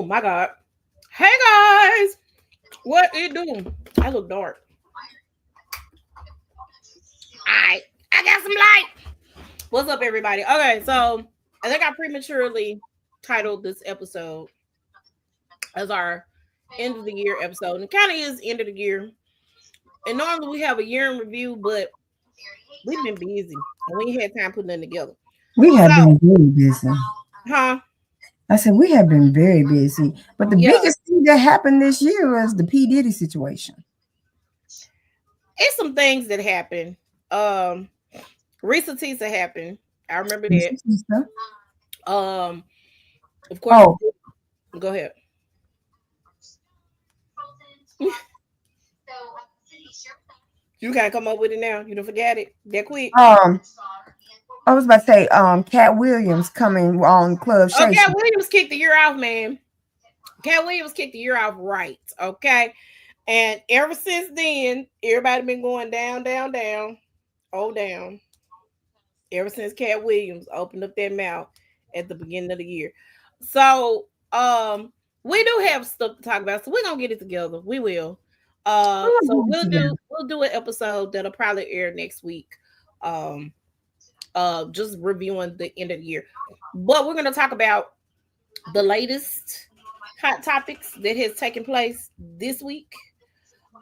my God. Hey guys, what you doing? I look dark. Alright, I got some light. What's up, everybody? Okay, so I think I prematurely titled this episode as our end of the year episode. And it kind of is end of the year. And normally we have a year in review, but we've been busy and we ain't had time putting it together. We have So, been very busy. huh? I said we have been very busy. But the Yeah, biggest thing that happened this year was the P. Diddy situation. it's some things that happen. Risa Tisa happened. I remember that. Um, of course, Oh, go ahead. You can't come up with it now. You don't forget it that quick. um, I was about to say, Cat Williams coming on Club Oh, Shay Cat Shay. Williams kicked the year off, man. Cat Williams kicked the year off right. Okay. And ever since then, everybody been going down, down, down, oh down. Ever since Cat Williams opened up that mouth at the beginning of the year. So we do have stuff to talk about. So we're gonna get it together. We will. So we'll do an episode that'll probably air next week. Um just reviewing the end of the year. But we're gonna talk about the latest hot topics that has taken place this week.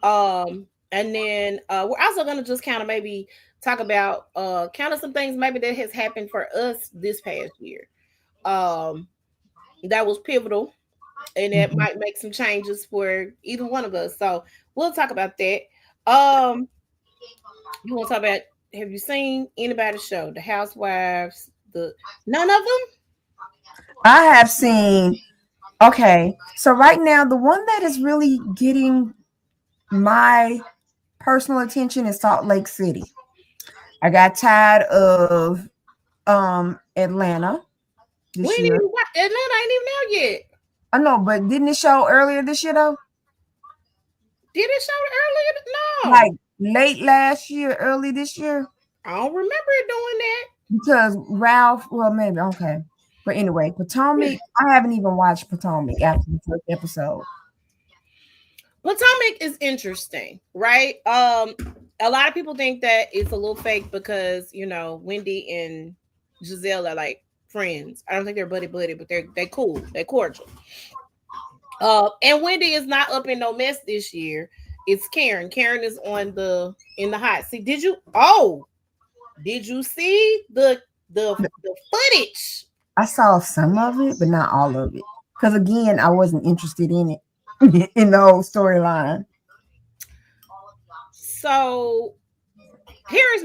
And then we're also gonna just kind of maybe talk about kind of some things maybe that has happened for us this past year. Um that was pivotal and that Mhm. might make some changes for either one of us. So we'll talk about that. Um you want to talk about, have you seen anybody's show? The Housewives, the none of them? I have seen. Okay, so right now the one that is really getting my personal attention is Salt Lake City. I got tired of Atlanta We this ain't year. even watch Atlanta ain't even out yet. I know, but didn't it show earlier this year though? Did it show it earlier? Like No. late last year, early this year? I don't remember it doing that. Because Ralph, well, maybe okay. But anyway, Potomac, I haven't even watched Potomac after the first episode. Potomac is interesting, right? A lot of people think that it's a little fake because Wendy and Giselle are like friends. I don't think they're buddy buddy, but they cool, they cordial. And Wendy is not up in no mess this year. It's Karen. Karen is on in the hot seat. Did you see the footage? I saw some of it, but not all of it. Because again, I wasn't interested in it in the whole storyline. So here's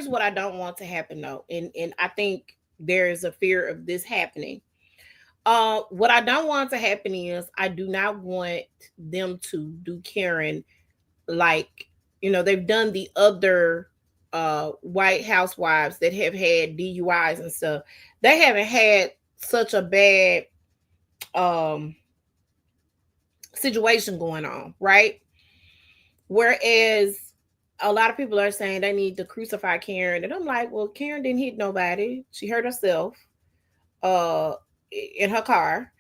what I don't want to happen though, and I think there is a fear of this happening. What I don't want to happen is I do not want them to do Karen like they've done the other white housewives that have had DUIs and stuff. They haven't had such a bad um situation going on, right? Whereas a lot of people are saying they need to crucify Karen, and I'm like, well, Karen didn't hit nobody. She hurt herself uh in her car.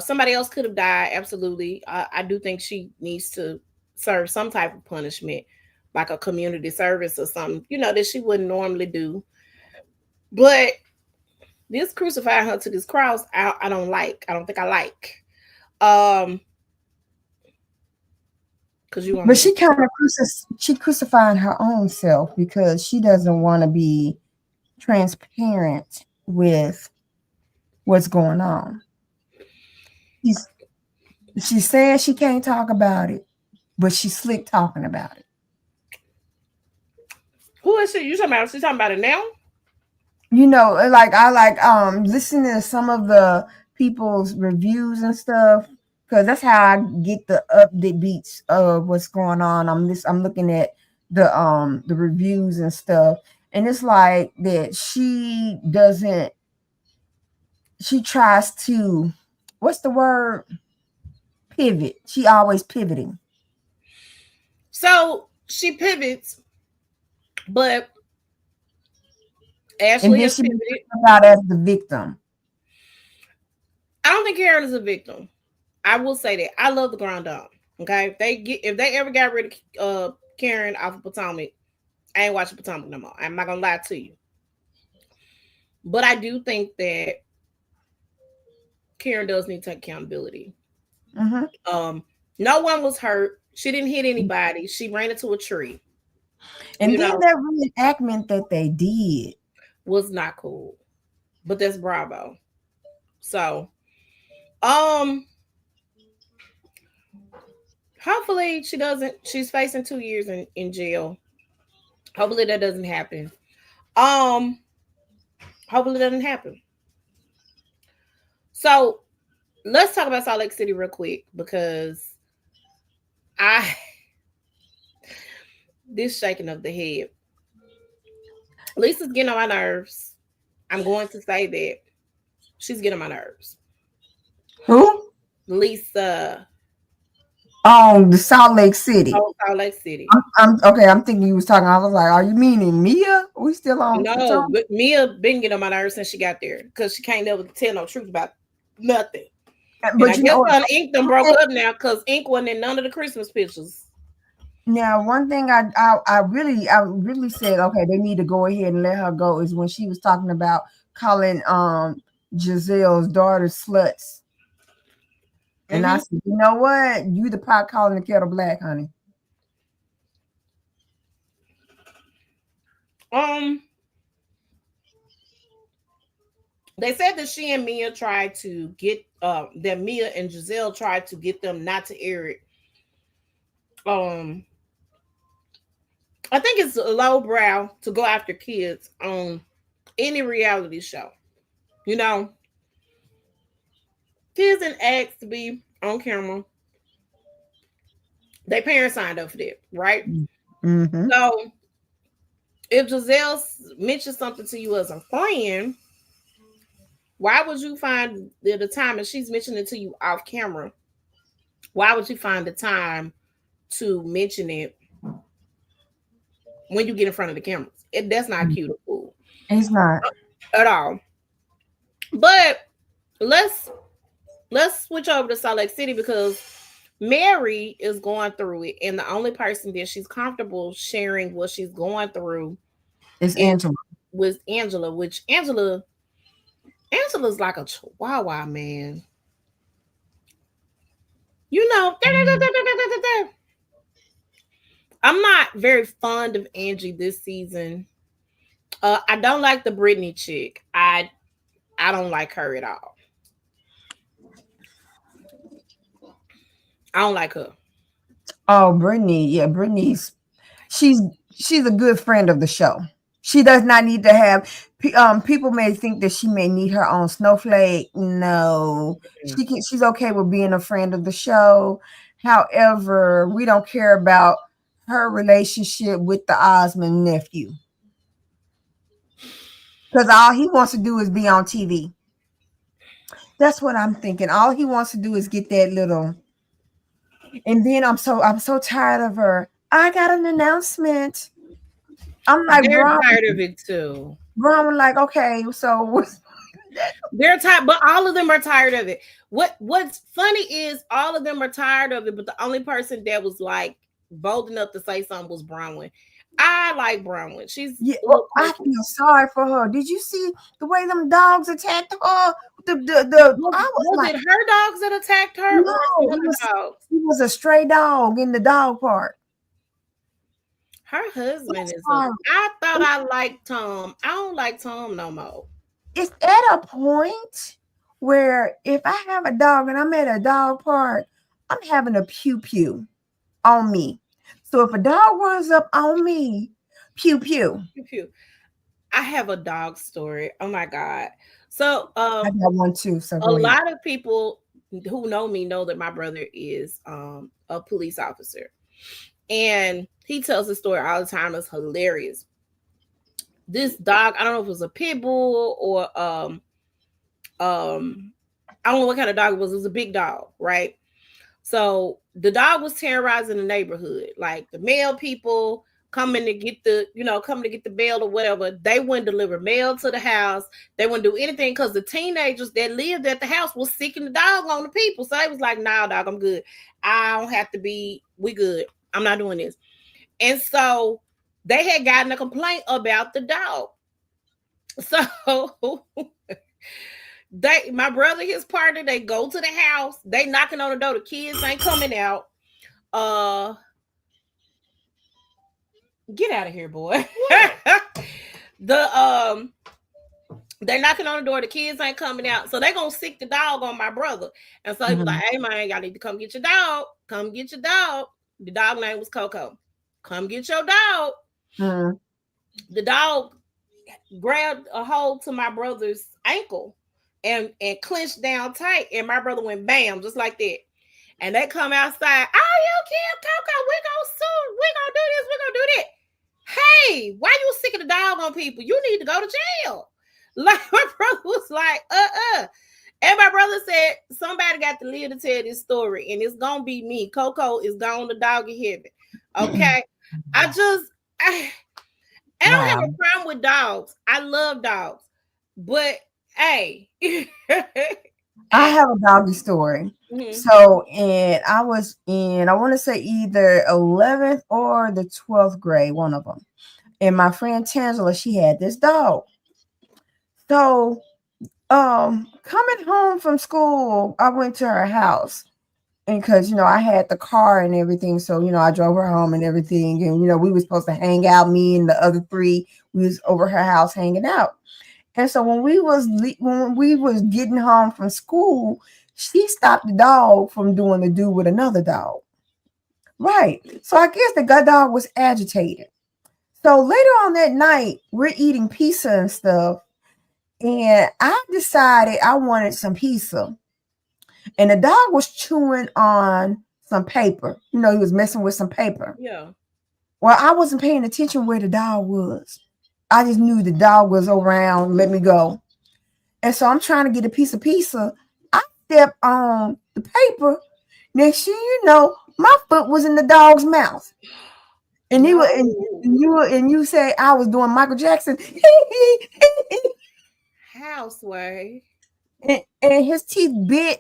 Somebody else could have died. Absolutely. I do think she needs to serve some type of punishment, like a community service or something, that she wouldn't normally do. But this crucifying her to this cross, I don't like. I don't think I like. Um, because you want But me to. she kind of she crucified her own self because she doesn't want to be transparent with what's going on. She's she says she can't talk about it, but she's slick talking about it. Who is she? You talking about? She talking about it now? Like I like listening to some of the people's reviews and stuff because that's how I get the update beats of what's going on. I'm looking at the reviews and stuff, and it's like that she tries to, what's the word, pivot. She always pivoting. So she pivots, but And Ashley then has she pivoted. about as the victim. I don't think Karen is a victim. I will say that. I love the Grand Dame. Okay. If they ever got rid of Karen off of Potomac, I ain't watching Potomac no more. I'm not gonna lie to you. But I do think that Karen does need to take accountability. Mm-hmm. No one was hurt. She didn't hit anybody. She ran into a tree. And then that reenactment that they did was not cool. But that's Bravo. So, hopefully she doesn't. She's facing 2 years in jail. Hopefully that doesn't happen. Hopefully that doesn't happen. So let's talk about Salt Lake City real quick because this shaking of the head. Lisa's getting on my nerves. I'm going to say that she's getting on my nerves. Who? Lisa. Oh, the Salt Lake City. Oh, Salt Lake City. I'm okay. I'm thinking you was talking. I was like, are you meaning Mia? We still on? No, but Mia been getting on my nerves since she got there because she can't never tell no truth about nothing. But I guess Ink done broke up now because Ink wasn't in none of the Christmas pictures. Now, one thing I really said, okay, they need to go ahead and let her go is when she was talking about calling Giselle's daughter sluts. And I said, you know what? You the pot calling the kettle black, honey. They said that she and Mia tried to get that Mia and Giselle tried to get them not to air it. I think it's lowbrow to go after kids on any reality show. You know, kids didn't ask to be on camera. Their parents signed up for that, right? Mm-hmm. So if Giselle mentions something to you as a friend, why would you find the time, and she's mentioning it to you off camera, why would you find the time to mention it when you get in front of the cameras? That's not cute or cool. It's not at all. But let's switch over to Salt Lake City because Mary is going through it, and the only person that she's comfortable sharing what she's going through is Angela. With Angela, which Angela's like a chihuahua, man. You know, I'm not very fond of Angie this season. I don't like the Brittany chick. I don't like her at all. I don't like her. Oh, Brittany. Yeah, Brittany's she's a good friend of the show. She does not need to have people may think that she may need her own snowflake. No, she's okay with being a friend of the show. However, we don't care about her relationship with the Osmond nephew because all he wants to do is be on TV. That's what I'm thinking. All he wants to do is get that little. And then I'm so tired of her. I got an announcement. I'm like, they're tired of it too. Bro, I'm like, okay, so they're tired, but all of them are tired of it. What's funny is all of them are tired of it, but the only person that was like bold enough to say something was Bronwyn. I like Bronwyn. I feel sorry for her. Did you see the way them dogs attacked her? Was it her dogs that attacked her? No, he was a stray dog in the dog park. Her husband is. I thought I liked Tom. I don't like Tom no more. It's at a point where if I have a dog and I'm at a dog park, I'm having a pew pew on me. So if a dog runs up on me, pew pew. Pew pew. I have a dog story. Oh my God. So I got one too. So a lot of people who know me know that my brother is a police officer. And he tells the story all the time. It's hilarious. This dog, I don't know if it was a pit bull or I don't know what kind of dog it was. It was a big dog, right? So the dog was terrorizing the neighborhood. Like the male people coming to get the, coming to get the mail or whatever. They wouldn't deliver mail to the house. They wouldn't do anything because the teenagers that lived at the house was sicking the dog on the people. So they was like, nah, dog, I'm good. I don't have to be, we good. I'm not doing this. And so they had gotten a complaint about the dog. So my brother, his partner, they go to the house. They knocking on the door. The kids ain't coming out. Get out of here, boy. They're knocking on the door. The kids ain't coming out, so they gonna sick the dog on my brother. And so he was like, "Hey man, y'all need to come get your dog. Come get your dog." The dog name was Coco. Come get your dog. The dog grabbed a hold to my brother's ankle and clenched down tight, and my brother went bam, just like that. And they come outside. Oh, you killed Coco. We gonna sue. We gonna do this. We gonna do that. Hey, why you sicking the dog on people? You need to go to jail. Like my brother was like, And my brother said, somebody got to live to tell this story, and it's gonna be me. Coco is gone to doggy heaven. Okay. I don't have a problem with dogs. I love dogs. But hey. I have a doggy story. So, and I was in, I want to say either 11th or the 12th grade, one of them. And my friend Tangela, she had this dog. So, coming home from school, I went to her house. And because, I had the car and everything. So, I drove her home and everything. And, we were supposed to hang out, me and the other three. We was over her house hanging out. And so when we was getting home from school, she stopped the dog from doing the do with another dog. Right. So I guess the dog was agitated. So later on that night, we're eating pizza and stuff. And I decided I wanted some pizza. And the dog was chewing on some paper. He was messing with some paper. Yeah. Well, I wasn't paying attention where the dog was. I just knew the dog was around, let me go. And so I'm trying to get a piece of pizza. I step on the paper. Next thing you know, my foot was in the dog's mouth. And you say I was doing Michael Jackson. Houseway. And his teeth bit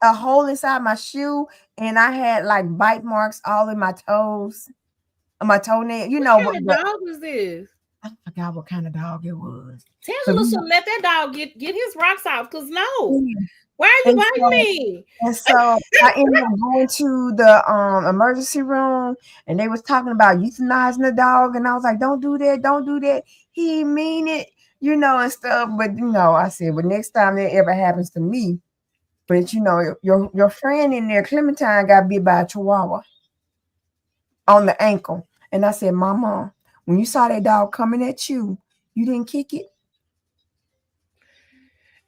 a hole inside my shoe, and I had like bite marks all in my toes, my toenail. What kind of dog was this? I forgot what kind of dog it was. Tangela should let that dog get his rocks off, because no. Why are you biting me? And so I ended up going to the emergency room, and they was talking about euthanizing the dog, and I was like, don't do that, don't do that. He mean it, and stuff. But I said, well, next time that ever happens to me, but your friend in there, Clementine, got bit by a chihuahua on the ankle. And I said, Mama, when you saw that dog coming at you, you didn't kick it?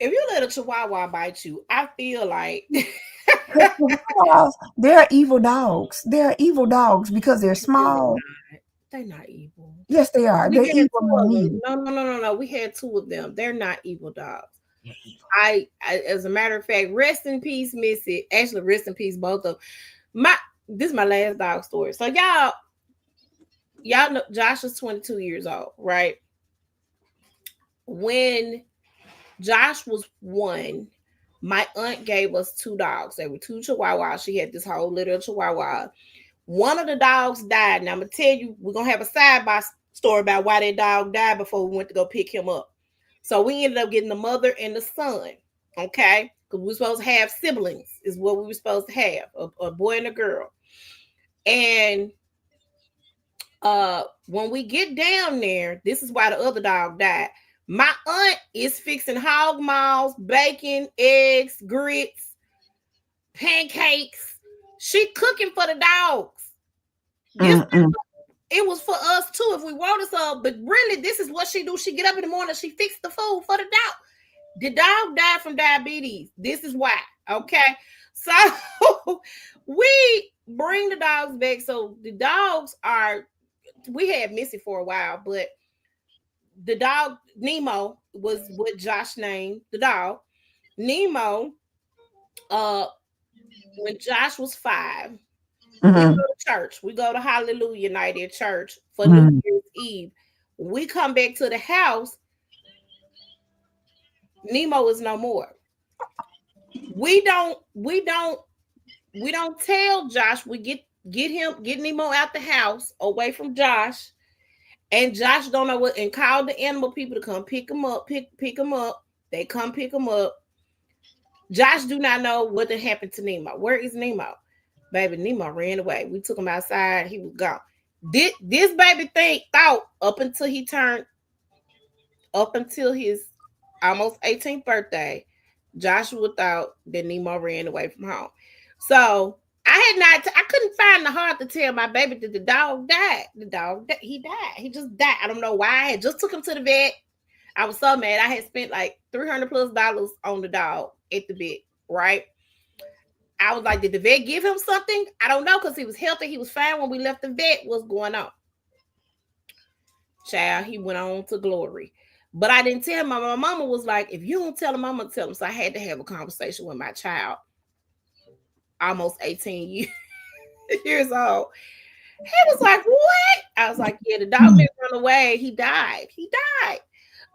If you let a chihuahua bite you, I feel like they're evil dogs. They're evil dogs because they're small. They're not evil. Yes, they are. They're evil. No. We had two of them. They're not evil dogs. I, as a matter of fact, rest in peace, Missy. Actually, rest in peace, both of them. This is my last dog story. So y'all know Josh is 22 years old, right? When Josh was 1, my aunt gave us 2 dogs. They were 2 chihuahuas. She had this whole little chihuahua. One of the dogs died. Now I'm gonna tell you, we're gonna have a side-by story about why that dog died before we went to go pick him up. So we ended up getting the mother and the son, okay? Because we were supposed to have siblings, is what we were supposed to have, a boy and a girl. And when we get down there, this is why the other dog died. My aunt is fixing hog maws, bacon, eggs, grits, pancakes. She cooking for the dogs. It was for us too if we wanted some, but really this is what she do. She get up in the morning, she fix the food for the dog. The dog died from diabetes. This is why. Okay. So we bring the dogs back. So the dogs we had Missy for a while, but the dog Nemo was what Josh named the dog. Nemo, when Josh was 5, We go Mhm. to church. We go to Hallelujah night at church for New Mhm. Year's Eve. We come back to the house. Nemo is no more. We don't. We don't. We don't tell Josh. We get Nemo out the house away from Josh, and Josh don't know what and call the animal people to come pick him up. Pick him up. They come pick him up. Josh do not know what had happened to Nemo. Where is Nemo? Baby, Nemo ran away. We took him outside. He was gone. This baby thought up until his almost 18th birthday, Joshua thought that Nemo ran away from home. So I couldn't find the heart to tell my baby that the dog died. He died. He just died. I don't know why. I had just took him to the vet. I was so mad. I had spent like $300+ on the dog at the vet, right? I was like, did the vet give him something? I don't know, because he was healthy. He was fine when we left the vet. What's going on? Child, he went on to glory. But I didn't tell him. My mama was like, if you don't tell him, I'm going to tell him. So I had to have a conversation with my child, almost 18 years old. He was like, what? I was like, yeah, the dog didn't run away. He died.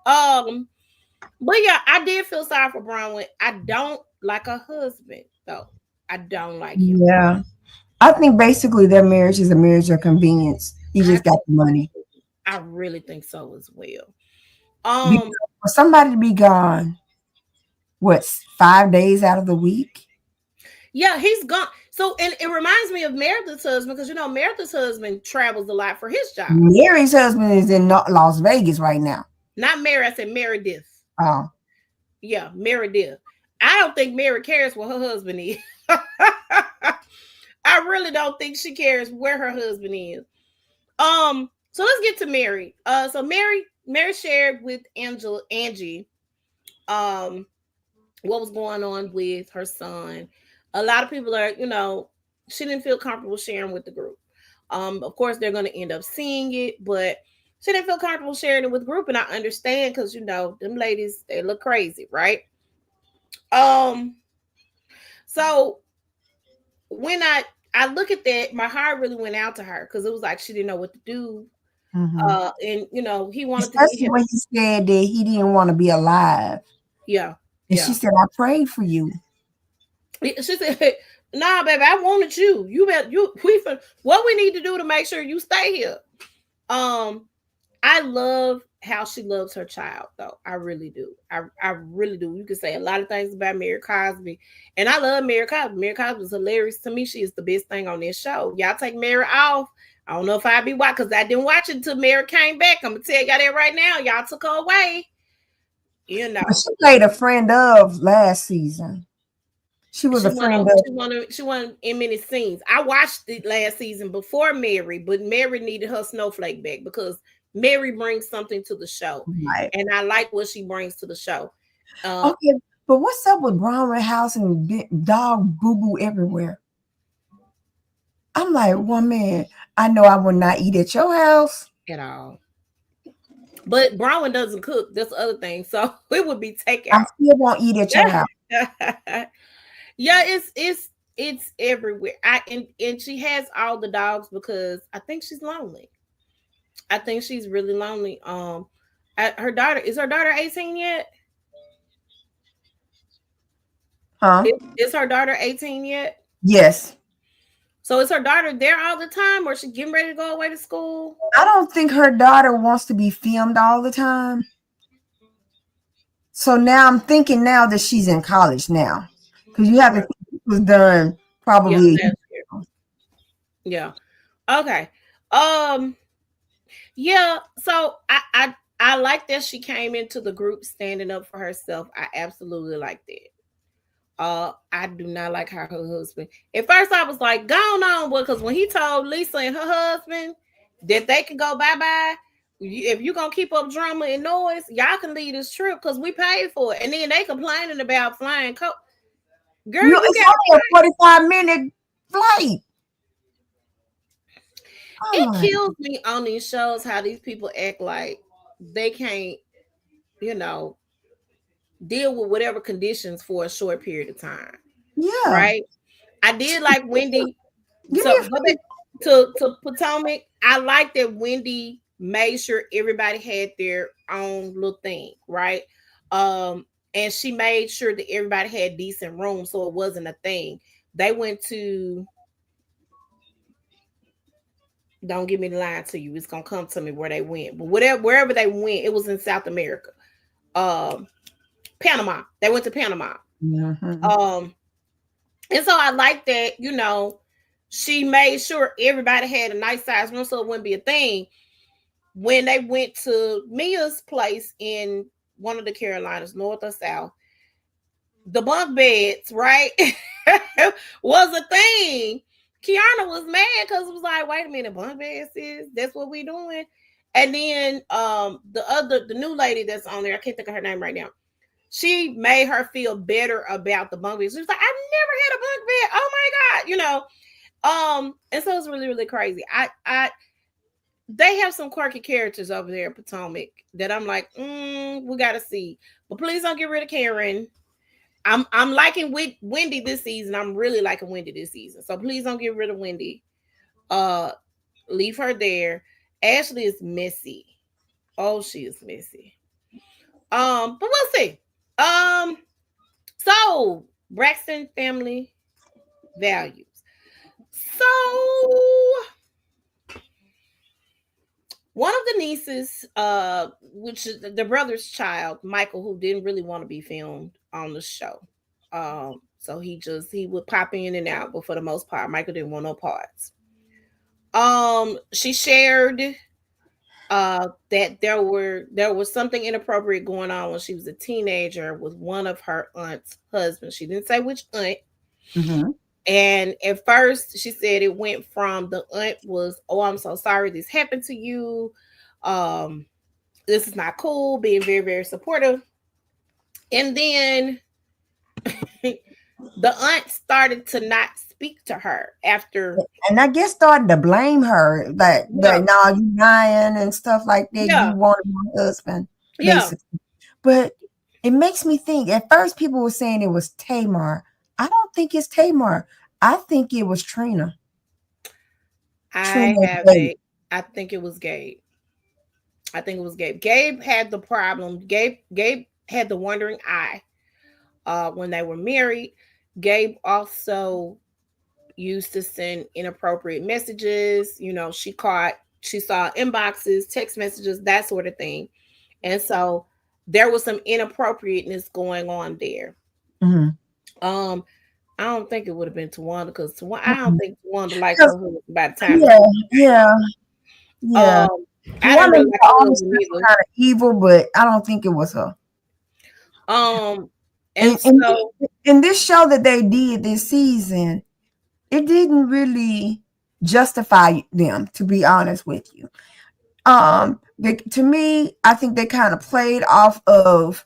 But yeah, I did feel sorry for Bronwyn. I don't like her husband, though. I don't like him. Yeah. I think basically their marriage is a marriage of convenience. He I just got the money. really think so as well. Because for somebody to be gone, what, 5 days out of the week? Yeah, he's gone. So, and it reminds me of Meredith's husband, because Meredith's husband travels a lot for his job. Mary's husband is in Las Vegas right now. Not Mary, I said Meredith. Oh. Yeah, Meredith. I don't think Mary cares where her husband is. I really don't think she cares where her husband is. So let's get to Mary. So Mary shared with Angie, what was going on with her son. A lot of people are, she didn't feel comfortable sharing with the group. Of course, they're going to end up seeing it, but she didn't feel comfortable sharing it with the group, and I understand, because them ladies, they look crazy, right? So when I look at that, my heart really went out to her, because it was like she didn't know what to do. Mm-hmm. And he wanted especially to be when he said that he didn't want to be alive. Yeah. And she said, I prayed for you. She said, nah, baby, I wanted you. What we need to do to make sure you stay here. I love how she loves her child, though. I really do. I really do. You can say a lot of things about Mary Cosby, and I love Mary Cosby. Mary Cosby is hilarious to me. She is the best thing on this show. Y'all take Mary off, I don't know if I'd be watching, because I didn't watch it until Mary came back. I'm gonna tell y'all that right now. Y'all took her away. But she played a friend of last season. She was a friend of. She won in many scenes. I watched it last season before Mary, but Mary needed her snowflake back, because Mary brings something to the show, right. And I like what she brings to the show. Okay, but what's up with Bronwyn House and dog boo boo everywhere? I'm like, one man, I know I would not eat at your house at all. But Bronwyn doesn't cook. That's the other thing. So it would be takeout. I still won't eat at your house. Yeah, it's everywhere. And she has all the dogs because I think she's lonely. I think she's really lonely. Her daughter, is her daughter 18 yet? Huh? Is her daughter 18 yet? Yes. So is her daughter there all the time, or is she getting ready to go away to school? I don't think her daughter wants to be filmed all the time. So now I'm thinking now that she's in college now, because you have to think it was done probably. Yeah. Okay. Yeah. So I like that she came into the group standing up for herself. I absolutely like that. I do not like her husband. At first, I was like, "Go on," because when he told Lisa and her husband that they could go bye-bye, if you're gonna keep up drama and noise, y'all can leave this trip because we paid for it. And then they complaining about flying coach. Girl, it's only a 45-minute flight. It kills me on these shows how these people act like they can't, deal with whatever conditions for a short period of time. Yeah. Right. I did like Wendy. Give me So a go back to Potomac. I like that Wendy made sure everybody had their own little thing, right? Um, and she made sure that everybody had decent rooms, so it wasn't a thing. They went to, don't give me the line to you. It's gonna come to me where they went, but whatever wherever they went, it was in South America. Um, Panama. They went to Panama. Mhm. Um, and so I like that. She made sure everybody had a nice size room, so it wouldn't be a thing. When they went to Mia's place in one of the Carolinas, North or South, the bunk beds, right, was a thing. Kiana was mad because it was like, wait a minute, bunk beds is that's what we doing. And then the new lady that's on there, I can't think of her name right now. She made her feel better about the bunk beds. She was like, I've never had a bunk bed. Oh my God. And so it's really, really crazy. They have some quirky characters over there in Potomac that I'm like, we gotta see. But please don't get rid of Karen. I'm liking Wendy this season. I'm really liking Wendy this season. So please don't get rid of Wendy. Uh, leave her there. Ashley is messy. Oh, she is messy. But we'll see. So Braxton family values. So one of the nieces, which is the brother's child, Michael, who didn't really want to be filmed on the show. So he would pop in and out, but for the most part, Michael didn't want no parts. She shared that there was something inappropriate going on when she was a teenager with one of her aunt's husbands. She didn't say which aunt. Mhm. And at first, she said it went from the aunt was, "Oh, I'm so sorry this happened to you. Um, this is not cool," being very, very supportive. And then the aunt started to not speak to her after. And I guess started to blame her that Yeah, now you lying and stuff like that. You yeah, wanted my husband, yeah. basically. But it makes me think. At first, people were saying it was Tamar. I don't think it's Tamar. I think it was Trina. I Trina have Bates. a. I think it was Gabe. I think it was Gabe. Gabe had the problem. Gabe had the wandering eye. When they were married, Gabe also used to send inappropriate messages. She saw inboxes, text messages, that sort of thing. And so there was some inappropriateness going on there. Mm-hmm. Um, I don't think it would have been Tawanda because I don't think Tawanda liked her 'Cause, husband by the time it yeah, was. yeah, yeah. Um, I didn't Wanda, really like her all this husband stuff either. kind of evil, but I don't think it was her. Um, and And, and so in this show that they did this season, it didn't really justify them, to be honest with you. To me, I think they kind of played off of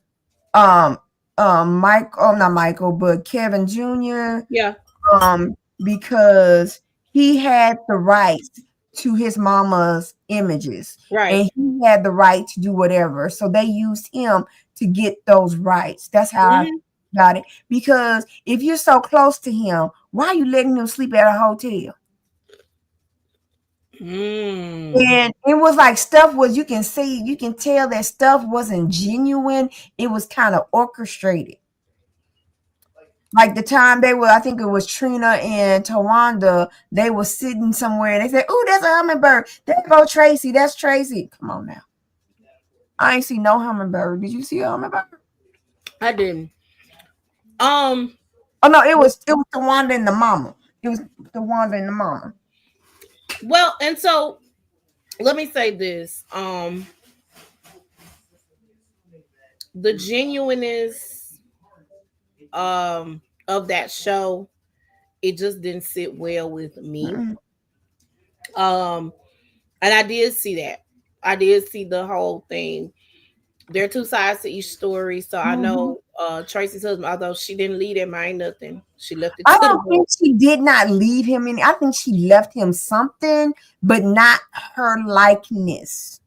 um Mike, oh not Michael, but Kevin Jr. yeah, um because he had the rights to his mama's images right. and he had the right to do whatever. So they used him to get those rights. That's how I Hmm. got it. Because if you're so close to him, why are you letting him sleep at a hotel? Mm. And it was like stuff was you can see, you can tell that stuff wasn't genuine. It was kind of orchestrated. Like the time they were, I think it was Trina and Tawanda, they were sitting somewhere and they said, "Oh, that's a hummingbird. There go Tracy. That's Tracy." Come on now. I ain't see no hummingbird. Did you see a hummingbird? I didn't. Um, Oh no, it was Tawanda and the mama. It was Tawanda and the mama. well, and so let me say this. The genuineness of that show, it just didn't sit well with me. Mm-mm. Um, and I did see that. I did see the whole thing. There are two sides to each story. So I Mhm. know Tracy's husband, although she didn't lead him, I ain't nothing. She left it I to the don't boy. think she did not leave him any. I think she left him something, but not her likeness.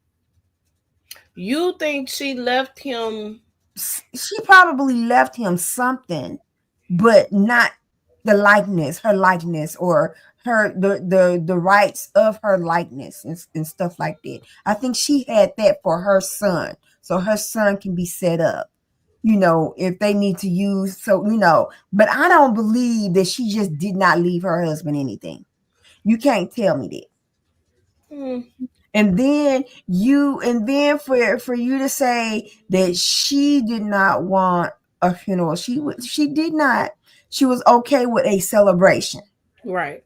You think she left him? She probably left him something, but not the likeness, her likeness, or her the rights of her likeness and stuff like that. I think she had that for her son, so her son can be set up, if they need to use. So, but I don't believe that she just did not leave her husband anything. You can't tell me that. And then for you to say that she did not want a funeral, she did not. She was okay with a celebration. Right.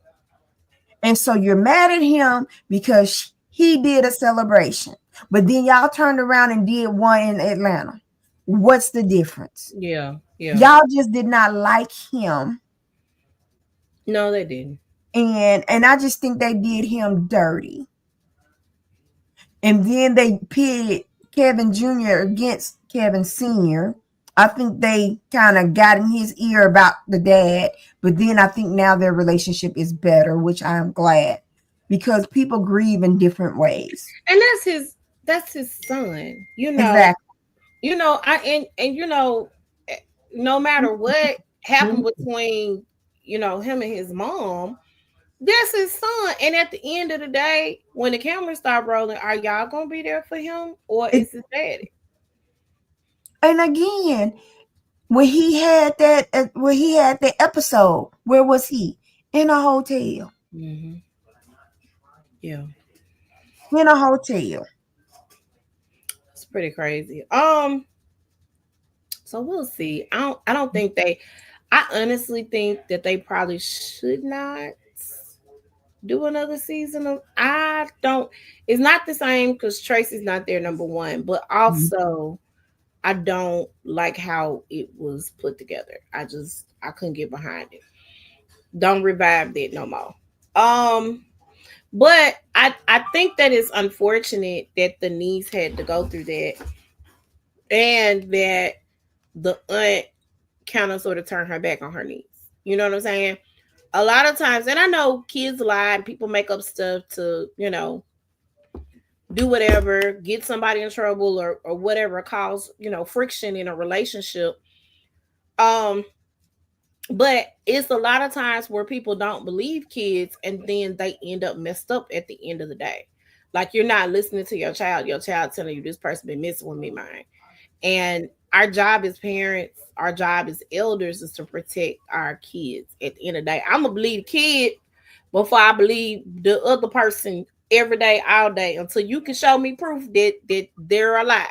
And so you're mad at him because he did a celebration, but then y'all turned around and did one in Atlanta. What's the difference? Yeah. Y'all just did not like him. No, they didn't. And I just think they did him dirty. And then they pitted Kevin Jr. against Kevin Sr. I think they kind of got in his ear about the dad, but then I think now their relationship is better, which I am glad, because people grieve in different ways. And that's his son, Exactly. No matter what happened between, him and his mom, that's his son. And at the end of the day, when the cameras start rolling, are y'all gonna be there for him, or is his daddy? And again, when he had the episode, where was he? In a hotel. Mm-hmm. Yeah, in a hotel. it's pretty crazy. So we'll see. I don't think they. I honestly think that they probably should not do another season of. I don't. It's not the same because Tracy's not there, number one, but also I don't like how it was put together. I couldn't get behind it. Don't revive that no more. But I think that it's unfortunate that the niece had to go through that, and that the aunt kind of sort of turned her back on her niece. You know what I'm saying? A lot of times, and I know kids lie and people make up stuff to, do whatever, get somebody in trouble or whatever, cause, friction in a relationship. Um, but it's a lot of times where people don't believe kids and then they end up messed up at the end of the day. Like, you're not listening to your child telling you this person been messing with me, mine. And our job as parents, our job as elders is to protect our kids. At the end of the day, I'm gonna believe the kid before I believe the other person every day, all day, until you can show me proof that they're lies.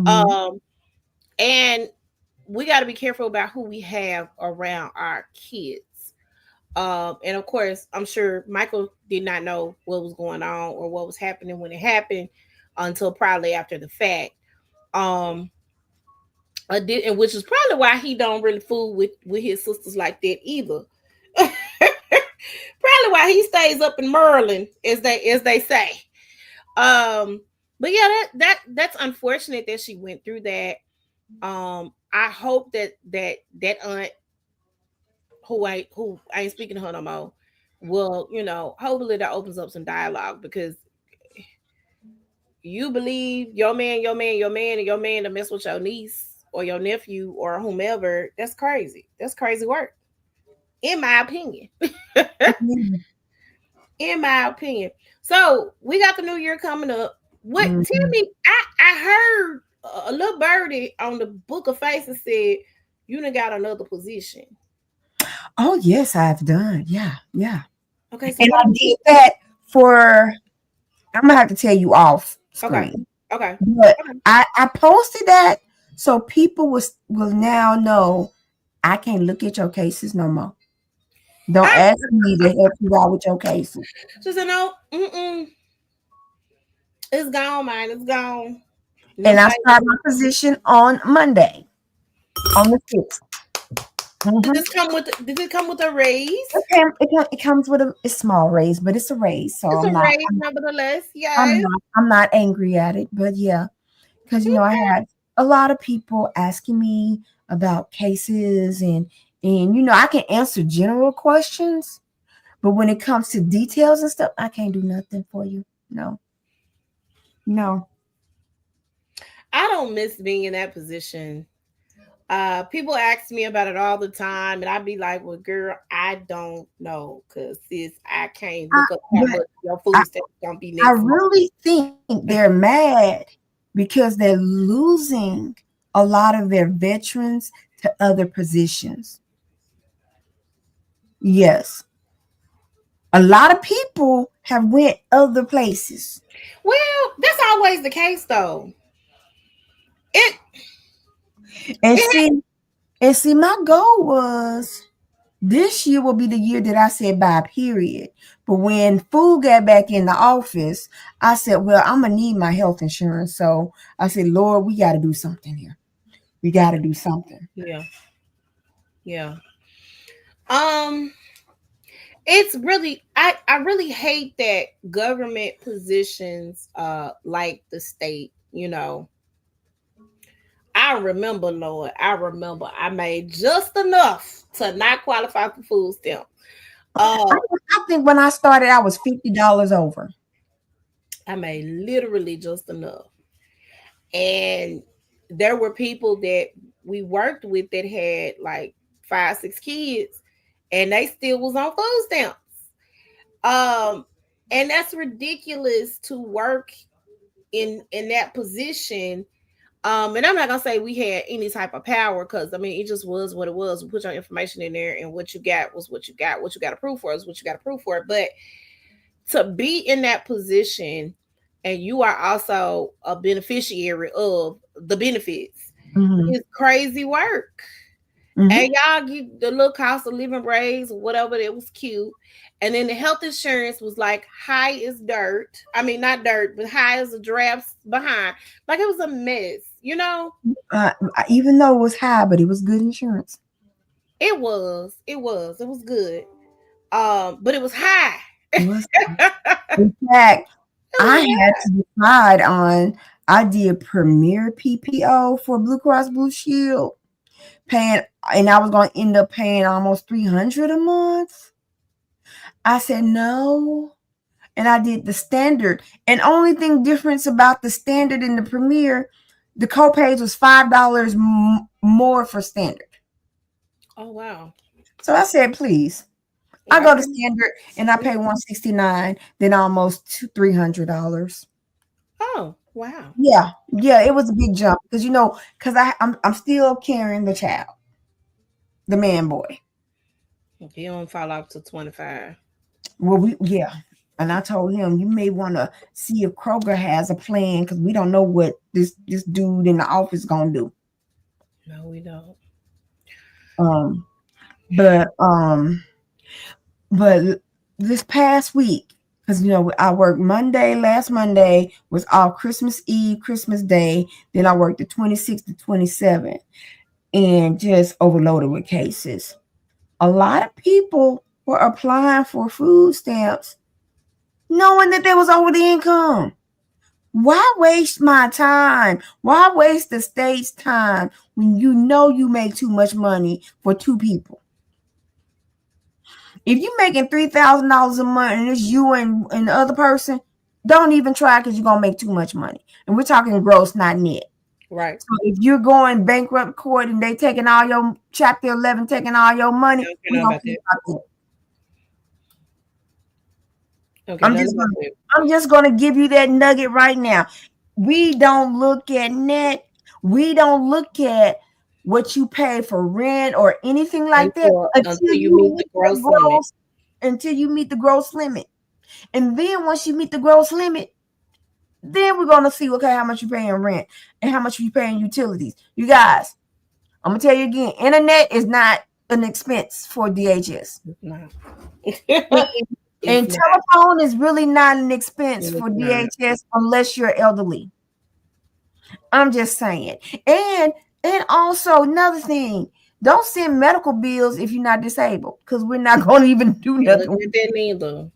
Um, and we got to be careful about who we have around our kids. And of course, I'm sure Michael did not know what was going on or what was happening when it happened until probably after the fact. Um, and which is probably why he don't really fool with his sisters like that either. Probably why he stays up in Merlin, as they say. But yeah, that's unfortunate that she went through that. I hope that aunt who I ain't speaking to her no more will, hopefully that opens up some dialogue, because you believe your man, and your man to mess with your niece or your nephew or whomever. That's crazy. That's crazy work, in my opinion. In my opinion. So we got the new year coming up. What tell me? I heard a little birdie on the Book of Faces said you done got another position. Oh yes, I've done. Yeah. Okay, so and I did that for. I'm gonna have to tell you off screen. Okay. But I posted that so people will now know I can't look at your cases no more. Don't ask me to help you out with your cases. She said no. It's gone, man. It's gone. No, and I start my position on Monday, on the 6th. Did it come with a raise? It comes with a small raise, but it's a raise. So it's a raise, nevertheless. Yeah. I'm not angry at it, but yeah, because I had a lot of people asking me about cases, and I can answer general questions, but when it comes to details and stuff, I can't do nothing for you. No. I don't miss being in that position. People ask me about it all the time, and I'd be like, "Well, girl, I don't know, cause sis, I can't I, look up how but much your I, food stamps gonna be I next month." really think they're mad because they're losing a lot of their veterans to other positions. Yes, a lot of people have went other places. Well, that's always the case, though. It, And it see, and see, my goal was this year will be the year that I said bye, period. But when Food got back in the office, I said, well, I'm gonna need my health insurance. So I said, Lord, we gotta do something here. We gotta do something. yeah, yeah. Um, it's really, I really hate that government positions, like the state. I remember, Lord, I remember I made just enough to not qualify for food stamp. I, Uh, I think when I started, I was $50 over. I made literally just enough. And there were people that we worked with that had like 5, 6 kids, and they still was on food stamps. Um, and that's ridiculous to work in that position. And I'm not gonna say we had any type of power, because I mean it just was what it was. We put your information in there, and what you got was what you got. What you got to prove for is what you got to prove for. But to be in that position, and you are also a beneficiary of the benefits, Hmm. is crazy work. Hmm. And y'all get the little cost of living raise or whatever, that was cute. And then the health insurance was like high as dirt. I mean, not dirt, but high as a draft behind. Like, it was a mess, you know? Even though it was high, but it was good insurance. It was good. But it was high. It It was. In fact, I was had to decide on. I did Premier PPO for Blue Cross Blue Shield, paying, and I was going to end up paying almost 300 a month. I said no, and I did the standard. And only thing difference about the standard and the Premier, the copays was $5 more for standard. high. Oh wow. So I said, please. I I go to can. standard and I pay 169, then almost $300. Oh wow. Yeah, yeah, it was a big jump because because I'm still carrying the child, the man boy. He don't fall off to 25. Well, yeah, and I told him you may want to see if Kroger has a plan because we don't know what this dude in the office gonna do. No, we don't. Um, but but this past week, because I worked Monday. Last Monday was all Christmas Eve, Christmas Day. Then I worked the 26th to 27th, and just overloaded with cases. A lot of people were applying for food stamps knowing that there was over the income. Why waste my time? Why waste the state's time when you know you make too much money for two people? If you're making $3,000 a month and it's you and the other person, don't even try because you're gonna make too much money. And we're talking gross, not net. Right. So if you're going bankrupt court and they taking all your Chapter 11, taking all your money, Don't care we're nothing gonna about see that. about that. Don't care I'm nothing just about gonna that. I'm just gonna give you that nugget right now. We don't look at net. We don't look at what you pay for rent or anything like that Until you meet the gross limit. until you meet the gross limit. And then once you meet the gross limit, then we're gonna see okay how much you paying rent and how much you paying utilities. You guys, I'm gonna tell you again, internet is not an expense for DHS. It's not. And, It's and not. telephone is really not an expense It's for not. DHS unless you're elderly. I'm just saying. And also another thing, don't send medical bills if you're not disabled, because we're not going to even do Ain't looking nothing. at that neither.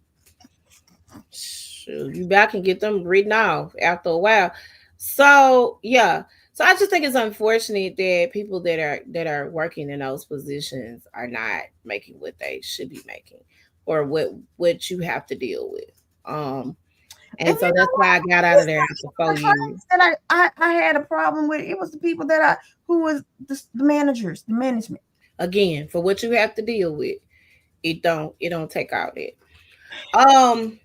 Shoot, you back and get them written off after a while. So yeah. So I just think it's unfortunate that people that are working in those positions are not making what they should be making, or what you have to deal with. Um And And you so know that's what? why I got out of It's there not after even 4 years. the clients that I had a problem with. It was the people that who was the managers, the management. Again, for what you have to deal with, it don't take all that. Um,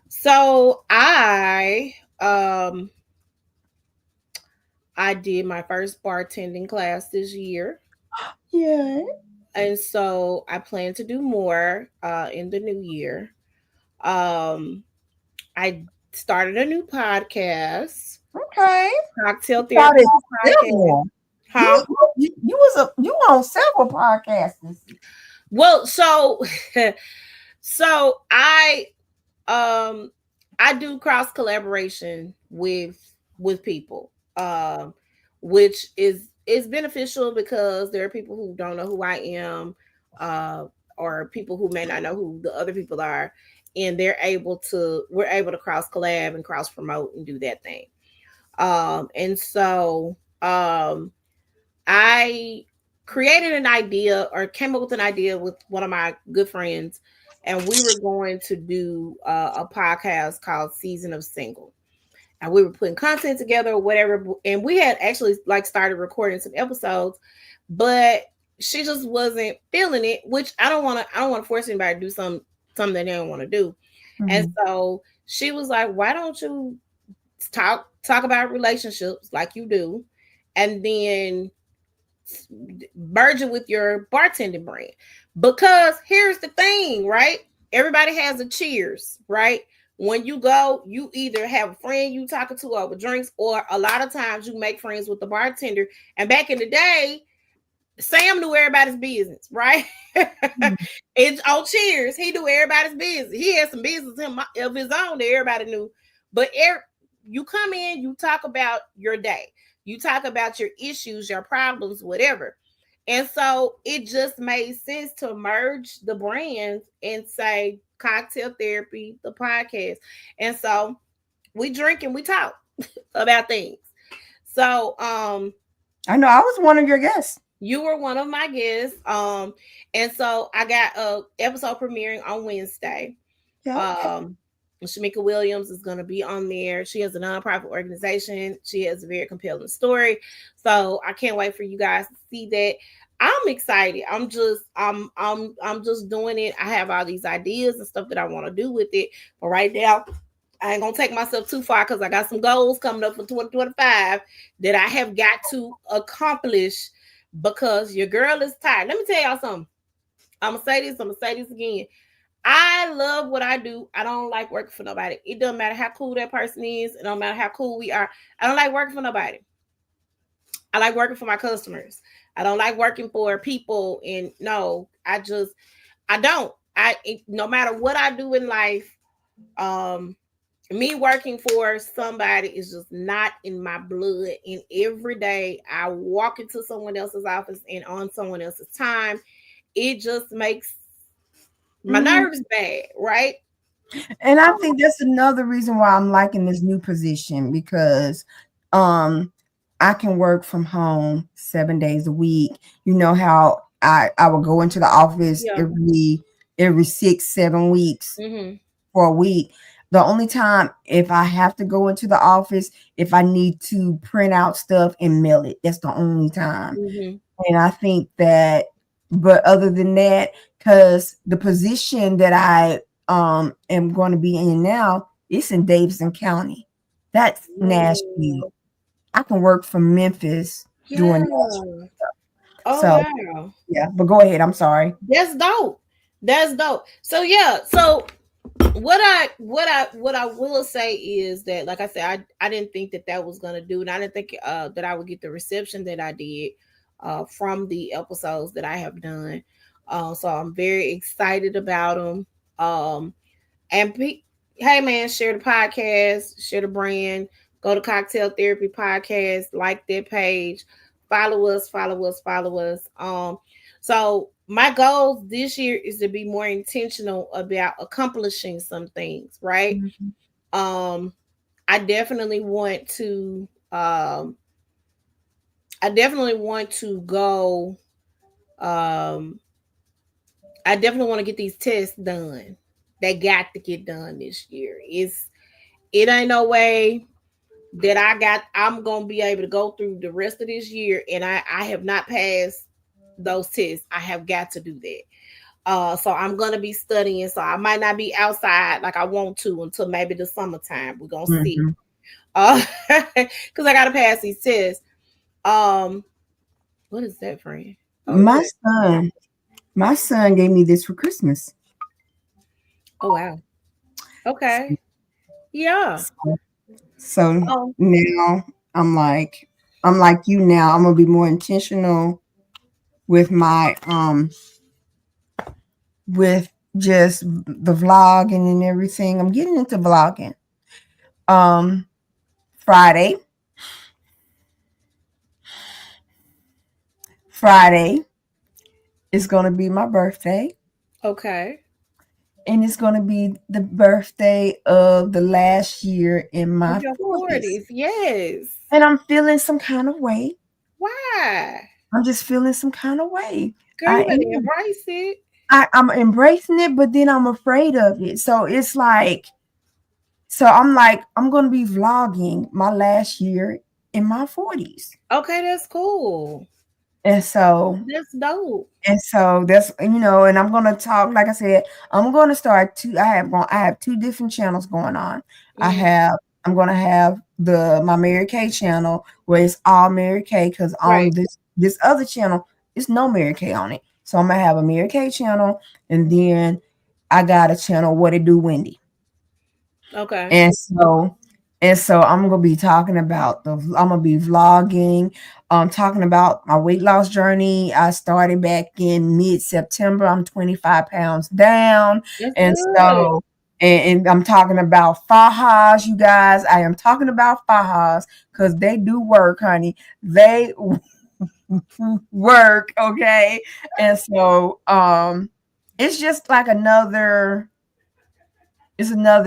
so I did my first bartending class this year. Yeah. And so I plan to do more in the new year. Um, I started a new podcast, Okay. Cocktail You started Therapy Podcast. several. Huh? You on several podcasts. Well, so so um I do cross collaboration with people, which is beneficial because there are people who don't know who I am, uh, or people who may not know who the other people are, and we're able to cross collab and cross promote and do that thing. And so I created an idea or came up with an idea with one of my good friends, and we were going to do a podcast called Season of Single. And we were putting content together or whatever. And we had actually like started recording some episodes, but she just wasn't feeling it, which I don't want to force anybody to do something that they don't want to do. And Mhm. so she was like, why don't you talk about relationships like you do, and then merge it with your bartending brand. Because here's the thing, right? Everybody has a cheers, right? When you go, you either have a friend you talking to over drinks, or a lot of times you make friends with the bartender. And back in the day, Sam knew everybody's business, right? Mhm. It's on Cheers. He knew everybody's business. He had some business of his own that everybody knew. But you come in, you talk about your day, you talk about your issues, your problems, whatever. And so it just made sense to merge the brands and say Cocktail Therapy, the podcast. And so we drink and we talk about things. So I know I was one of your guests. you were one of my guests. And so I got a episode premiering on Wednesday. Yeah. Okay. Um, Shamika Williams is going to be on there. She has a nonprofit organization. She has a very compelling story. So I can't wait for you guys to see that. I'm excited. I'm just doing it. I have all these ideas and stuff that I want to do with it. But right now, I ain't gonna take myself too far because I got some goals coming up for 2025 that I have got to accomplish because your girl is tired. Let me tell y'all something. I'm gonna say this again. I love what I do. I don't like working for nobody. It doesn't matter how cool that person is. It don't matter how cool we are. I don't like working for nobody. I like working for my customers. I don't like working for people. And no, I don't. No matter what I do in life, um, me working for somebody is just not in my blood. And every day I walk into someone else's office and on someone else's time, it just makes my Mhm. nerves bad, right? And I Um, think that's another reason why I'm liking this new position because um I can work from home 7 days a week. You know how I will go into the office yeah. every 6, 7 weeks Mm-hmm. for a week. The only time if I have to go into the office, if I need to print out stuff and mail it, that's the only time. Mm-hmm. And I think that, but other than that, because the position that I am going to be in now, it's in Davidson County. That's Mm. Nashville. I can work from Memphis doing Nashville. Yeah. Oh So wow. yeah, but go ahead. I'm sorry. That's dope. That's dope. So yeah, so what I will say is that, like I said, I didn't think that was gonna do, and I didn't think that I would get the reception that I did from the episodes that I have done. So I'm very excited about them. And hey man, share the podcast, share the brand, go to Cocktail Therapy Podcast, like that page, follow us, follow us, follow us. So my goal this year is to be more intentional about accomplishing some things, right? Mhm. Um, I definitely want to I definitely want to go um I definitely want to get these tests done. They got to get done this year. it ain't no way that I'm gonna be able to go through the rest of this year and I have not passed those tests. I have got to do that. So I'm gonna be studying. So I might not be outside like I want to until maybe the summertime. We're gonna see. Mhm. Because I gotta pass these tests. Um, what is that, friend? Oh, My yeah. son, my son gave me this for Christmas. Oh wow. Okay. Yeah. So, so Oh, now I'm like, I'm like you now. I'm gonna be more intentional with my with just the vlogging and everything. I'm getting into vlogging. Um, Friday, Friday is gonna be my birthday, okay. and it's gonna be the birthday of the last year in In my your 40s. 40s, yes. And I'm feeling some kind of way. Why? I'm just feeling some kind of way. Girl, I you better am. embrace it. I'm embracing it, but then I'm afraid of it. So it's like, so I'm like, I'm gonna be vlogging my last year in my 40s. Okay, that's cool. And so That's dope. and so that's, and I'm gonna talk, like I said, I'm gonna start I have two different channels going on. I Mm, have I'm gonna have my Mary Kay channel where it's all Mary Kay, because on right. this other channel, it's no Mary Kay on it. So I'm gonna have a Mary Kay channel, and then I got a channel, What It Do Wendy. Okay. And so I'm gonna be talking about I'm gonna be vlogging, talking about my weight loss journey. I started back in mid-September. I'm 25 pounds down. That's And good. so and I'm talking about fajas, you guys. I am talking about fajas because they do work, honey. They work, okay. And so it's just like another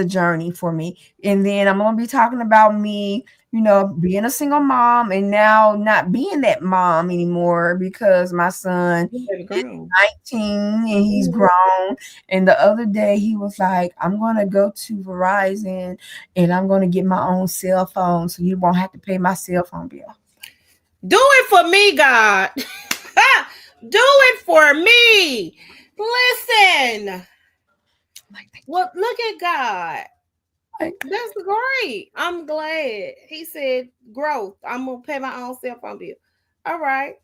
journey for me. And then I'm going to be talking about me, being a single mom and now not being that mom anymore because my son You better is grown. 19 and he's Mhm. grown. And the other day he was like, I'm going to go to Verizon and I'm going to get my own cell phone so you won't have to pay my cell phone bill. Do it for me, God. Do it for me. Listen. Well, look at God. Like, That's great. I'm glad. He said growth. I'm gonna pay my own cell phone bill. All right.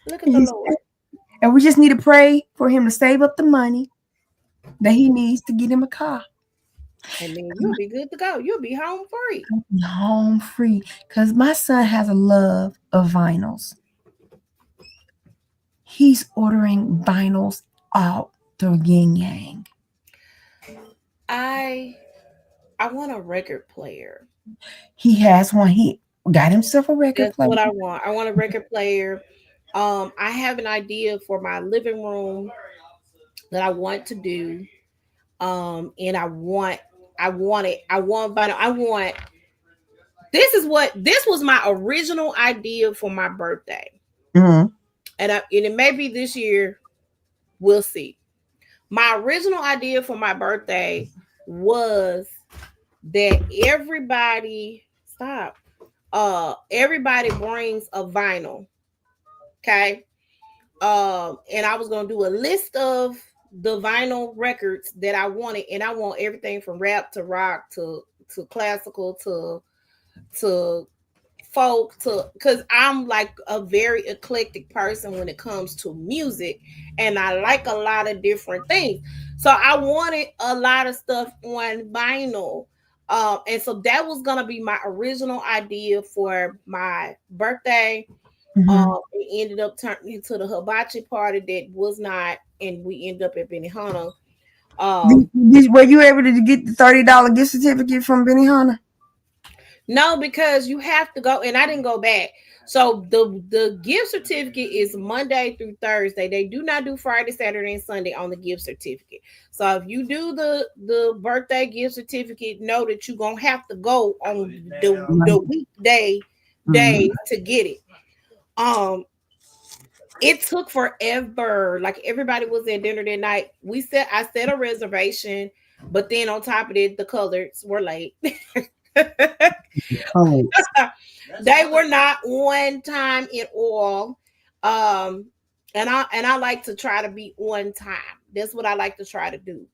Look at and the he Lord. said, and we just need to pray for him to save up the money that he needs to get him a car. And then you'll be good to go. You'll be home free. Home free, because my son has a love of vinyls. He's ordering vinyls out the yin yang. I I want a record player. He has one. He got himself a record That's player. what I want. I want a record player. I have an idea for my living room that I want to do. And I want vinyl. I want this was my original idea for my birthday. Mhm. And it may be this year, we'll see. My original idea for my birthday was that everybody brings a vinyl. Okay. And I was gonna do a list of the vinyl records that I wanted, and I want everything from rap to rock to classical to folk to, because I'm like a very eclectic person when it comes to music, and I like a lot of different things. So I wanted a lot of stuff on vinyl. And so that was gonna be my original idea for my birthday. Mhm. It ended up turning into the hibachi party that was not, and we ended up at Benihana. Um, Were you able to get the $30 gift certificate from Benihana? no, because you have to go, and I didn't go back. So the gift certificate is Monday through Thursday. They do not do Friday, Saturday, and Sunday on the gift certificate. So if you do the birthday gift certificate, know that you're gonna have to go on the weekday Mhm. days to get it. Um, it took forever. Like everybody was at dinner that night. I set a reservation, but then on top of it, the colors were late. Poets. They were not on time at all. Um, and I like to try to be on time. That's what I like to try to do.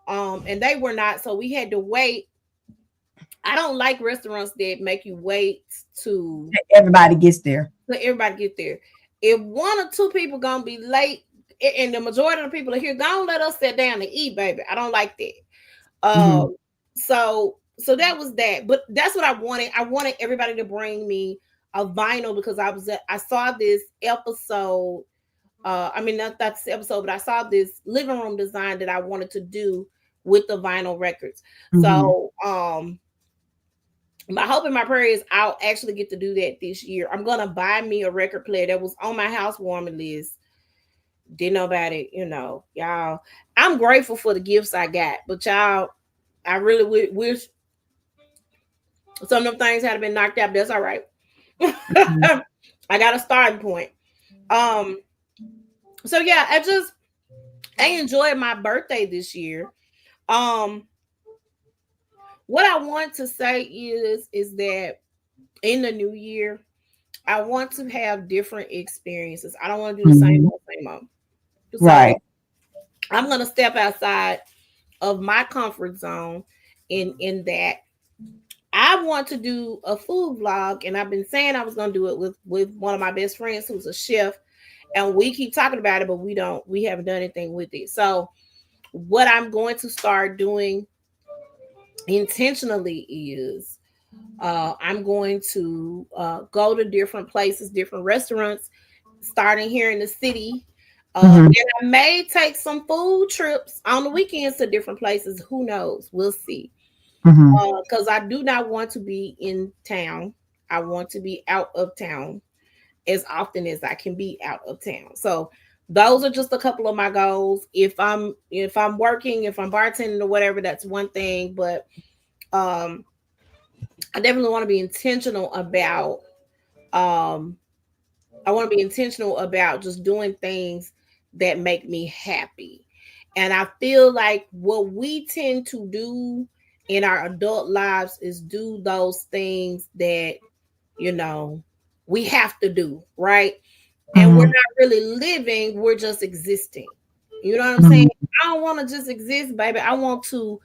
And they were not, so we had to wait. I don't like restaurants that make you wait to Everybody gets there. let everybody get there. If one or two people gonna be late, and the majority of the people are here, don't let us sit down and eat, baby. I don't like that. Mhm. So that was that. But that's what I wanted. I wanted everybody to bring me a vinyl because I saw this episode. I mean not that's the episode, but I saw this living room design that I wanted to do with the vinyl records. Mhm. So my hope and my prayer is I'll actually get to do that this year. I'm gonna buy me a record player that was on my housewarming list. Didn't know about it, y'all. I'm grateful for the gifts I got, but y'all, I really wish some of them things had been knocked out. But that's all right. Mhm. I got a starting point. Um, so yeah, I enjoyed my birthday this year. Um, what I want to say is that in the new year, I want to have different experiences. I don't want to do the same Mhm. old, same old. Right. So I'm gonna step outside of my comfort zone in that I want to do a food vlog, and I've been saying I was gonna do it with one of my best friends who's a chef, and we keep talking about it, but we haven't done anything with it. So what I'm going to start doing intentionally is I'm going to go to different places, different restaurants, starting here in the city. Mhm. And I may take some food trips on the weekends to different places. Who knows? We'll see. Mhm. Because I do not want to be in town. I want to be out of town as often as I can be out of town. So those are just a couple of my goals. If I'm working, if I'm bartending or whatever, that's one thing. But um I definitely want to be intentional about um I want to be intentional about just doing things that make me happy. And I feel like what we tend to do in our adult lives is do those things that, you know, we have to do, right? And we're Mhm. not really living, we're just existing. You know what I'm saying? Mhm. I don't want to just exist, baby. I want to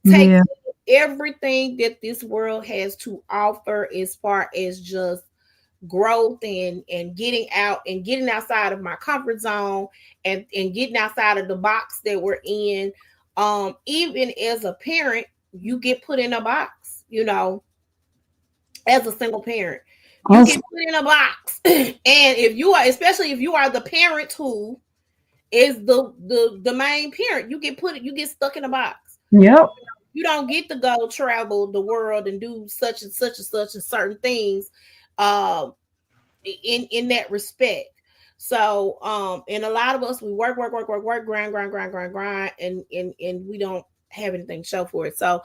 take Yeah. everything that this world has to offer as far as just growth and getting out and getting outside of my comfort zone and getting outside of the box that we're in. Even as a parent, you get put in a box, as a single parent. You get Awesome. put in a box. And if you are, especially if you are the parent who is the main parent, you get stuck in a box. Yep. You don't get to go travel the world and do such and such and such and certain things. Um, in that respect. So and a lot of us we work, grind, and we don't have anything to show for it. So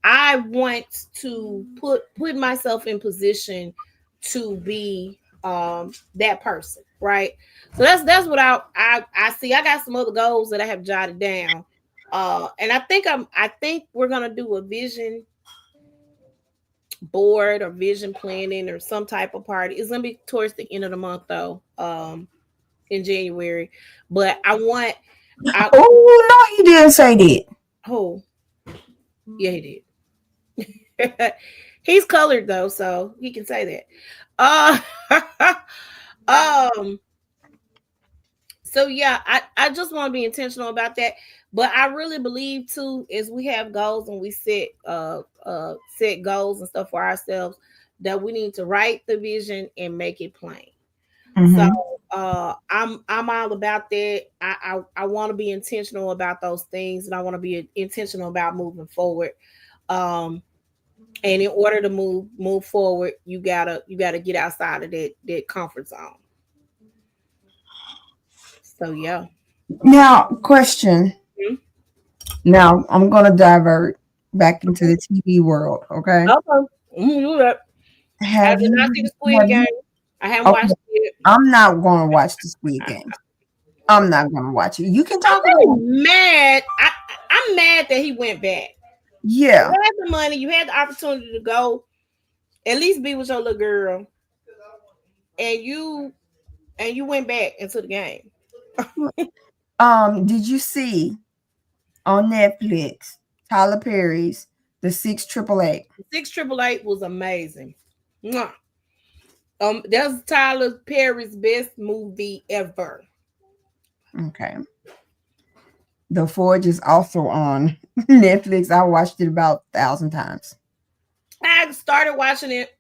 I want to put myself in position to be that person, right? So that's what I see. I got some other goals that I have jotted down. And I think we're gonna do a vision board or vision planning or some type of party. It's gonna be towards the end of the month though, in January. But I Oh no, he didn't say that. oh yeah he did. He's colored though, so he can say that. Um so yeah, I just want to be intentional about that. But I really believe too, is we have goals and we set goals and stuff for ourselves that we need to write the vision and make it plain. So Mhm. I'm all about that. I want to be intentional about those things, and I want to be intentional about moving forward. Um, and in order to move forward, you gotta get outside of that comfort zone. So yeah. Now, question. Mhm. Now, I'm gonna divert back into the TV world. Okay. Okay. Do that. I Have did not see the you? Squid Have Game. you? I haven't Okay. watched it. I'm not gonna watch the Squid Games. I'm not gonna watch it. You can I'm talk about really mad. I'm mad that he went back. Yeah. You had the money, you had the opportunity to go at least be with your little girl, and you went back into the game. Did you see on Netflix Tyler Perry's The Six Triple Eight? 688 was amazing. Mwah. That's Tyler Perry's best movie ever. Okay. The Forge is also on Netflix. I watched it about 1,000 times. I started watching it.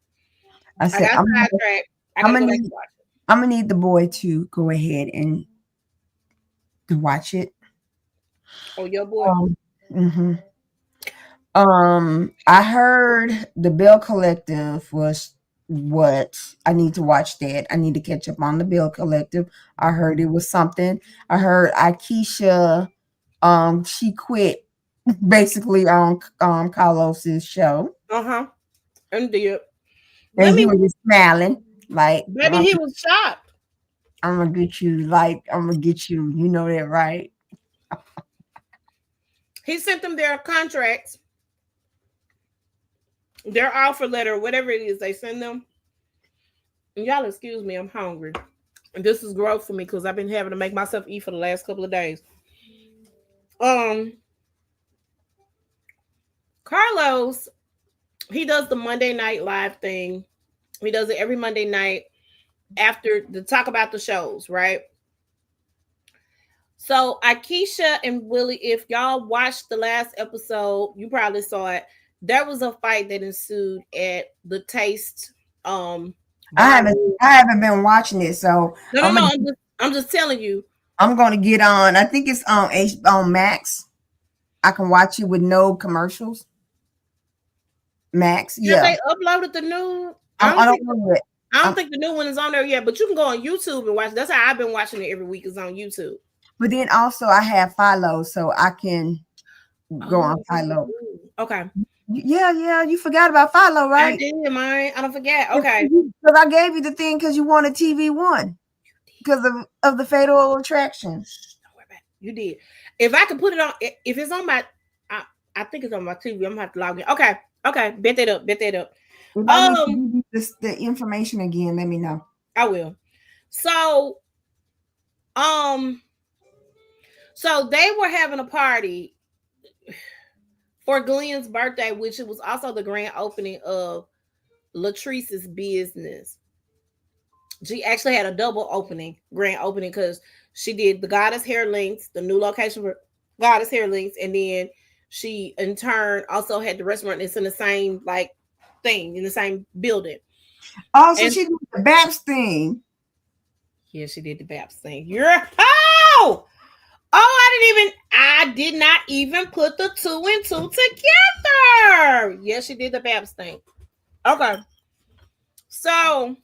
I I said, got sidetracked. I I'm gotta gonna go back need, and watch it. I'm gonna need the boy to go ahead and to watch it. Oh, your boy. Mhm. I heard the Bill Collective was what I need to watch that. I need to catch up on the Bill Collective. I heard it was something. I heard Akeisha, she quit basically on Carlos's show, Uh-huh. Indeed. Let and he me was just smiling like, maybe he was shocked. I'm gonna get you, like I'm gonna get you. You know that, right? He sent them their contracts, their offer letter, whatever it is they send them. And y'all excuse me, I'm hungry. And this is growth for me because I've been having to make myself eat for the last couple of days. Um, Carlos, he does the Monday night live thing. He does it every Monday night after the talk about the shows, right? So Akeisha and Willie, if y'all watched the last episode, you probably saw it. There was a fight that ensued at the Taste. I Bar. haven't I haven't been watching it, so No. I'm just telling you. I'm gonna get on. I think it's on Max. I can watch it with no commercials. Max, Have yeah. they uploaded the new? I don't know it. I don't think the new one is on there yet, but you can go on YouTube and watch. That's how I've been watching it every week. Is on YouTube. But then also I have Philo, so I can go on Oh, Philo. okay. Yeah. You forgot about Philo, I right? did, mine. I don't forget. Okay. Because I gave you the thing because you wanted TV1 because of the Fatal Attraction. Don't worry about it. You did. If I could put it on, if it's on my, I think it's on my TV. I'm gonna have to log in. Okay. Bet that up. If I need to give you the information again, let me know. I will. So, so they were having a party for Glenn's birthday, which it was also the grand opening of Latrice's business. She actually had a double grand opening, because she did the Goddess Hair Links, the new location for Goddess Hair Links, and then she in turn also had the restaurant. It's in the same like thing, in the same building. Oh, so she did the Babs thing. Yeah, she did the Babs thing. I did not even put the 2 and 2 together. Yes, she did the Babs thing. Okay. So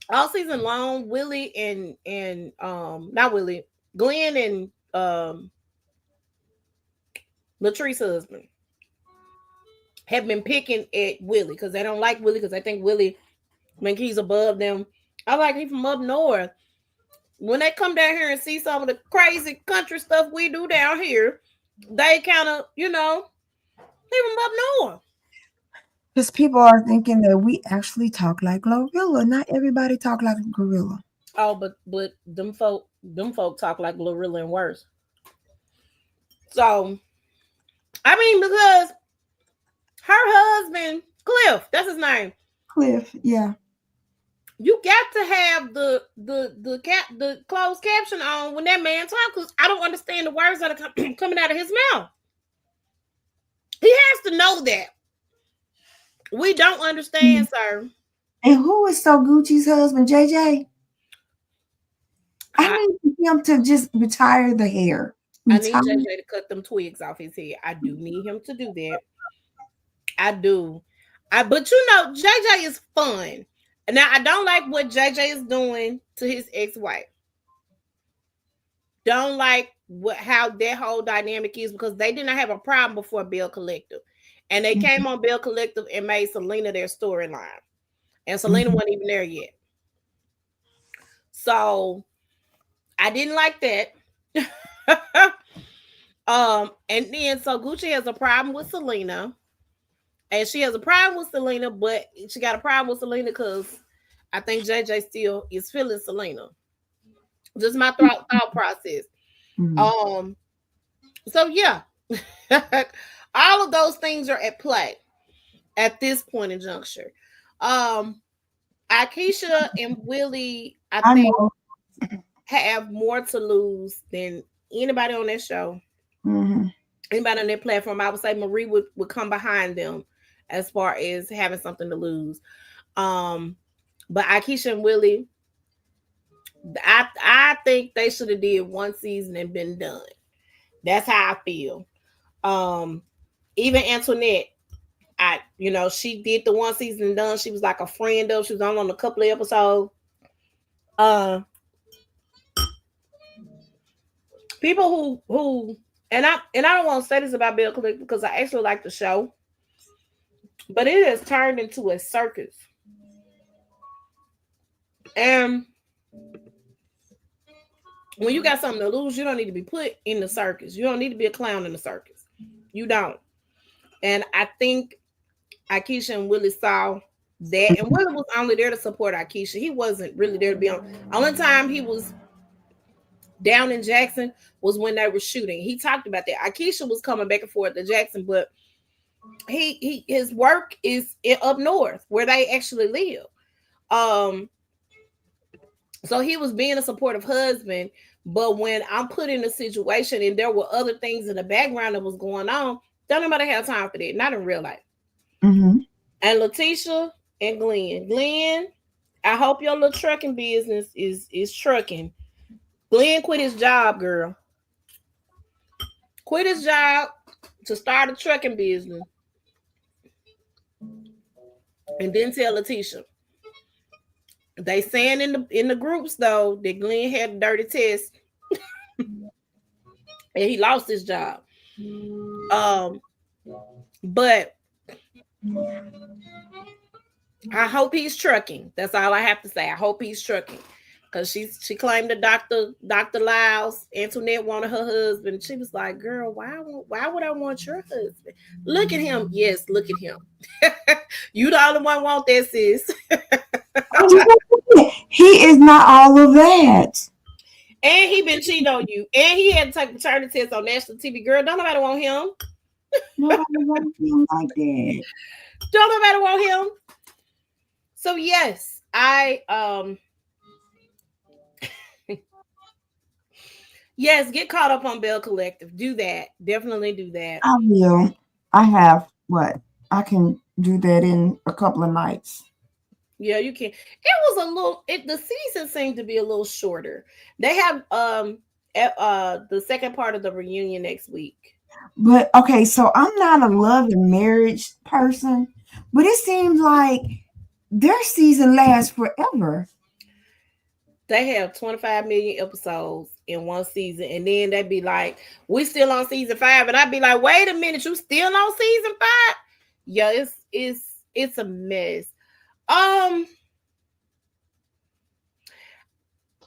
all season long, Willie and not Willie, Glenn and Latrice's husband have been picking at Willie because they don't like Willie, because they think Willie, when he's above them. I like he from up north. When they come down here and see some of the crazy country stuff we do down here, they kind of, he from up north. Because people are thinking that we actually talk like Glorilla. Not everybody talk like Gorilla. Oh, but them folk talk like Glorilla and worse. So, I mean, because her husband, Cliff, that's his name. Cliff, yeah. You got to have the closed caption on when that man talks, because I don't understand the words that are coming out of his mouth. He has to know that. We don't understand, sir. And who is So Gucci's husband, JJ? I need him to just retire the hair. I need JJ to cut them twigs off his head. I do need him to do that. I do. But JJ is fun. Now, I don't like what JJ is doing to his ex-wife. Don't like how that whole dynamic is, because they did not have a problem before Bill Collective. And they came on Bill Collective and made Selena their storyline. And Selena wasn't even there yet. So I didn't like that. And then so Gucci has a problem with Selena, and she has a problem with Selena, but she got a problem with Selena because I think JJ still is feeling Selena. Just my thought process. Mhm. Um, so yeah, all of those things are at play at this point in juncture. Um, Akeisha and Willie, I I think, know. have more to lose than anybody on that show, Hmm. anybody on that platform. I would say Marie would come behind them as far as having something to lose. Um, but Akeisha and Willie, I think they should have did one season and been done. That's how I feel. Um, Even Antoinette, she did the one season and done. She was like a friend of. She was on a couple of episodes. Uh, People who and I don't want to say this about Bill Click because I actually like the show, but it has turned into a circus. And when you got something to lose, you don't need to be put in the circus. You don't need to be a clown in the circus. You don't. And I think Akeisha and Willie saw that, and Willie was only there to support Akeisha. He wasn't really there to be on. Only time he was down in Jackson was when they were shooting. He talked about that. Akeisha was coming back and forth to Jackson, but his work is up north where they actually live. Um, so he was being a supportive husband, but when I'm put in a situation and there were other things in the background that was going on, don't nobody have time for that. Not in real life. Hmm. And Letitia and Glenn, I hope your little trucking business is trucking. Glenn quit his job, girl. Quit his job to start a trucking business, and then tell Letitia. They saying in the groups though that Glenn had a dirty test and he lost his job. Um, but I hope he's trucking. That's all I have to say. I hope he's trucking. Cause she claimed that Dr. Lyles, Antoinette wanted her husband. She was like, "Girl, why would I want your husband? Look at him. Yes, look at him. You the only one want that, sis." He is not all of that. And he been cheating on you. And he had to take paternity test on national TV. Girl, don't nobody want him. Nobody wants him like that. Don't nobody want him. So yes, yes, get caught up on Bell Collective. Do that. Definitely do that. I will. I have what? I can do that in a couple of nights. Yeah, you can. It was a little the season seemed to be a little shorter. They have the second part of the reunion next week. But okay, so I'm not a love and marriage person, but it seems like their season lasts forever. They have 25 million episodes in one season, and then they'd be like, "We still on season 5," and I'd be like, "Wait a minute, you still on season 5?" Yeah, it's a mess. Um,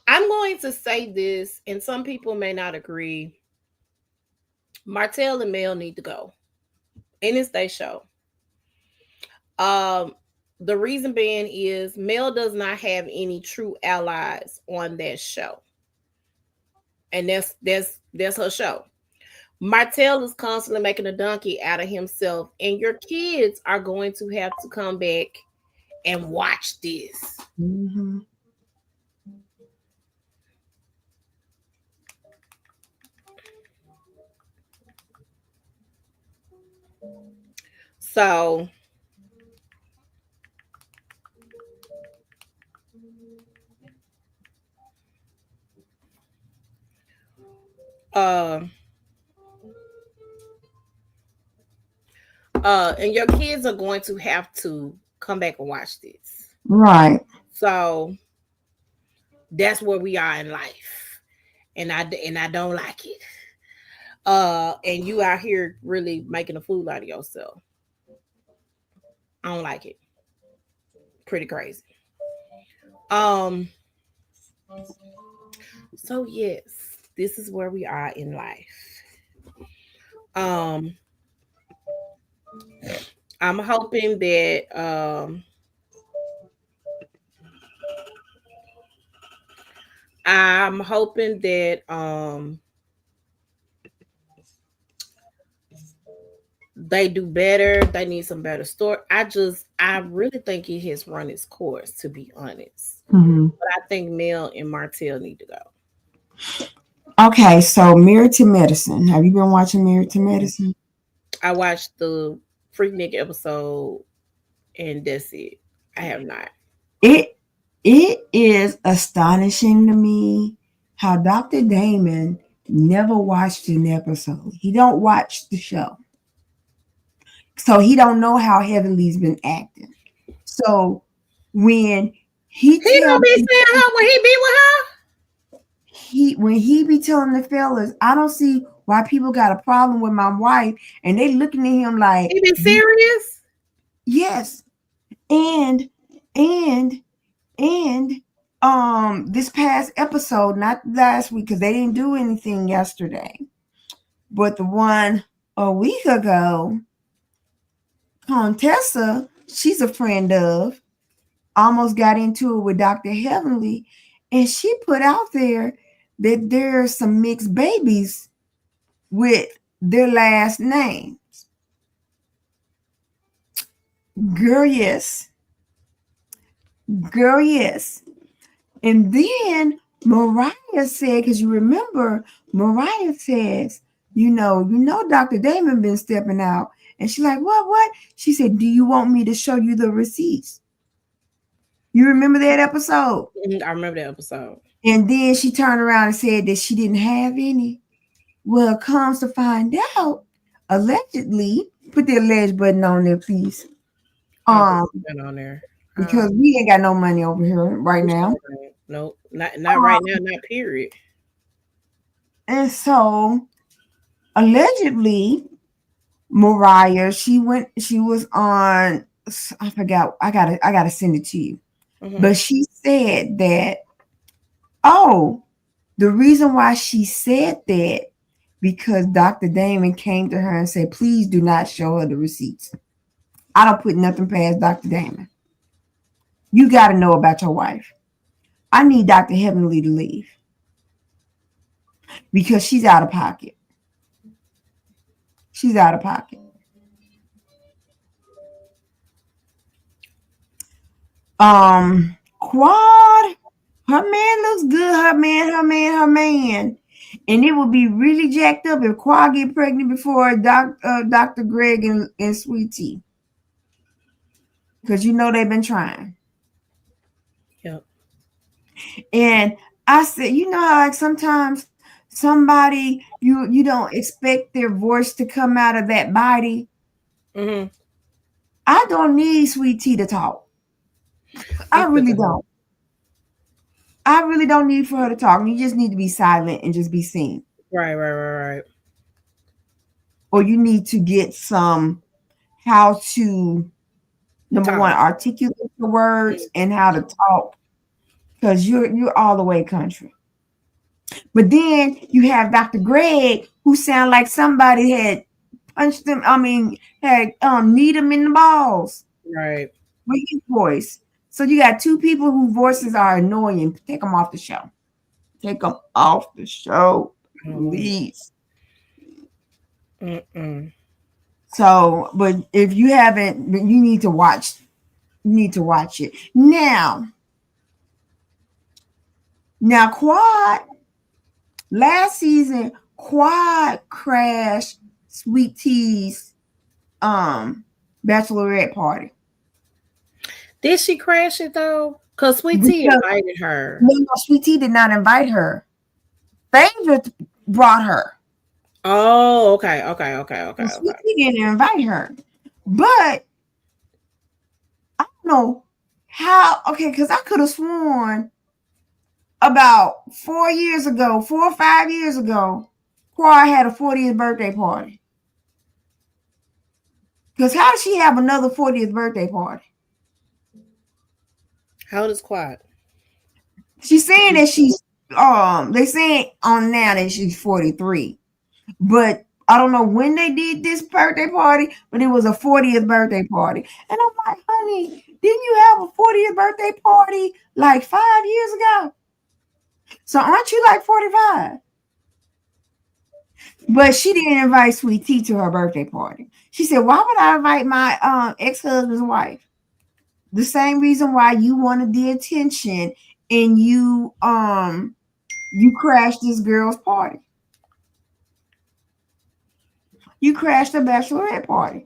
I'm going to say this, and some people may not agree. Martell and Mel need to go, and it's their show. Um, the reason being is Mel does not have any true allies on that show, and that's her show. Martell is constantly making a donkey out of himself, and your kids are going to have to come back and watch this. Hmm. So, uh, and your kids are going to have to come back and watch this. Right. So that's where we are in life, and I don't like it. And you out here really making a fool out of yourself. I don't like it. Pretty crazy. Um. So yes, this is where we are in life. Um, I'm hoping that I'm hoping that they do better. They need some better story. I really think it has run its course, to be honest. Mhm. But I think Mel and Martell need to go. Okay, so Married to Medicine. Have you been watching Married to Medicine? I watched the Freaknik episode and that's it. I have not. It it is astonishing to me how Dr. Damon never watched an episode. He don't watch the show. So he don't know how Heavenly's been acting. So when he He tell don't be saying her when he be with her. when he be telling the fellas, I don't see why people got a problem with my wife, and they looking at him like, He be serious. yes, and and and this past episode, not last week because they didn't do anything yesterday, but the one a week ago, Contessa, she's a friend of, almost got into it with Dr. Heavenly, and she put out there that there's some mixed babies with their last names. Girl, yes. Girl, yes. And then Mariah said, because you remember, Mariah says, Dr. Damon been stepping out. And she's like, what? She said, do you want me to show you the receipts? You remember that episode? I remember that episode. And then she turned around and said that she didn't have any. Well, comes to find out, allegedly, put the alleged button on there, please. I'll put Um, that on there. because we ain't got no money over here right We now. sure ain't. Nope, not right now, not period. And so allegedly, Mariah, she was on, I forgot, I gotta send it to you. Mm-hmm. But she said that, oh, the reason why she said that because Dr. Damon came to her and said, please do not show her the receipts. I don't put nothing past Dr. Damon. You got to know about your wife. I need Dr. Heavenly to leave because she's out of pocket. She's out of pocket. Quad, her man looks good. Her man. And it would be really jacked up if Quad get pregnant before Dr. Greg and Sweet Tea. Because they've been trying. Yep. And I said, how like sometimes somebody you don't expect their voice to come out of that body. Mm-hmm. I don't need Sweet Tea to talk. I really don't. I really don't need for her to talk. You just need to be silent and just be seen. Right. Or you need to get some how to, number Talk. one, articulate the words and how to talk. Because you're all the way country. But then you have Dr. Greg, who sound like somebody had punched him. I mean, had kneed him in the balls. Right. With his voice. So you got two people whose voices are annoying. Take them off the show. Take them off the show, please. Mm-mm. So, but if you haven't, you need to watch. You need to watch it now. Now, Quad. Last season, Quad crashed Sweet Tea's bachelorette party. Did she crash it though? Because Sweet Tea invited her. No, Sweet Tea did not invite her. Favorite brought her. Oh, okay. Sweet Tea didn't invite her. But I don't know how, because I could have sworn about 4 or 5 years ago, Quad had a 40th birthday party. Because how does she have another 40th birthday party? How old is Quad? She's saying that she's they saying on now that she's 43. But I don't know when they did this birthday party, but it was a 40th birthday party. And I'm like, honey, didn't you have a 40th birthday party like 5 years ago? So aren't you like 45? But she didn't invite Sweet Tea to her birthday party. She said, why would I invite my ex-husband's wife? The same reason why you wanted the attention and you crashed this girl's party. You crashed a bachelorette party.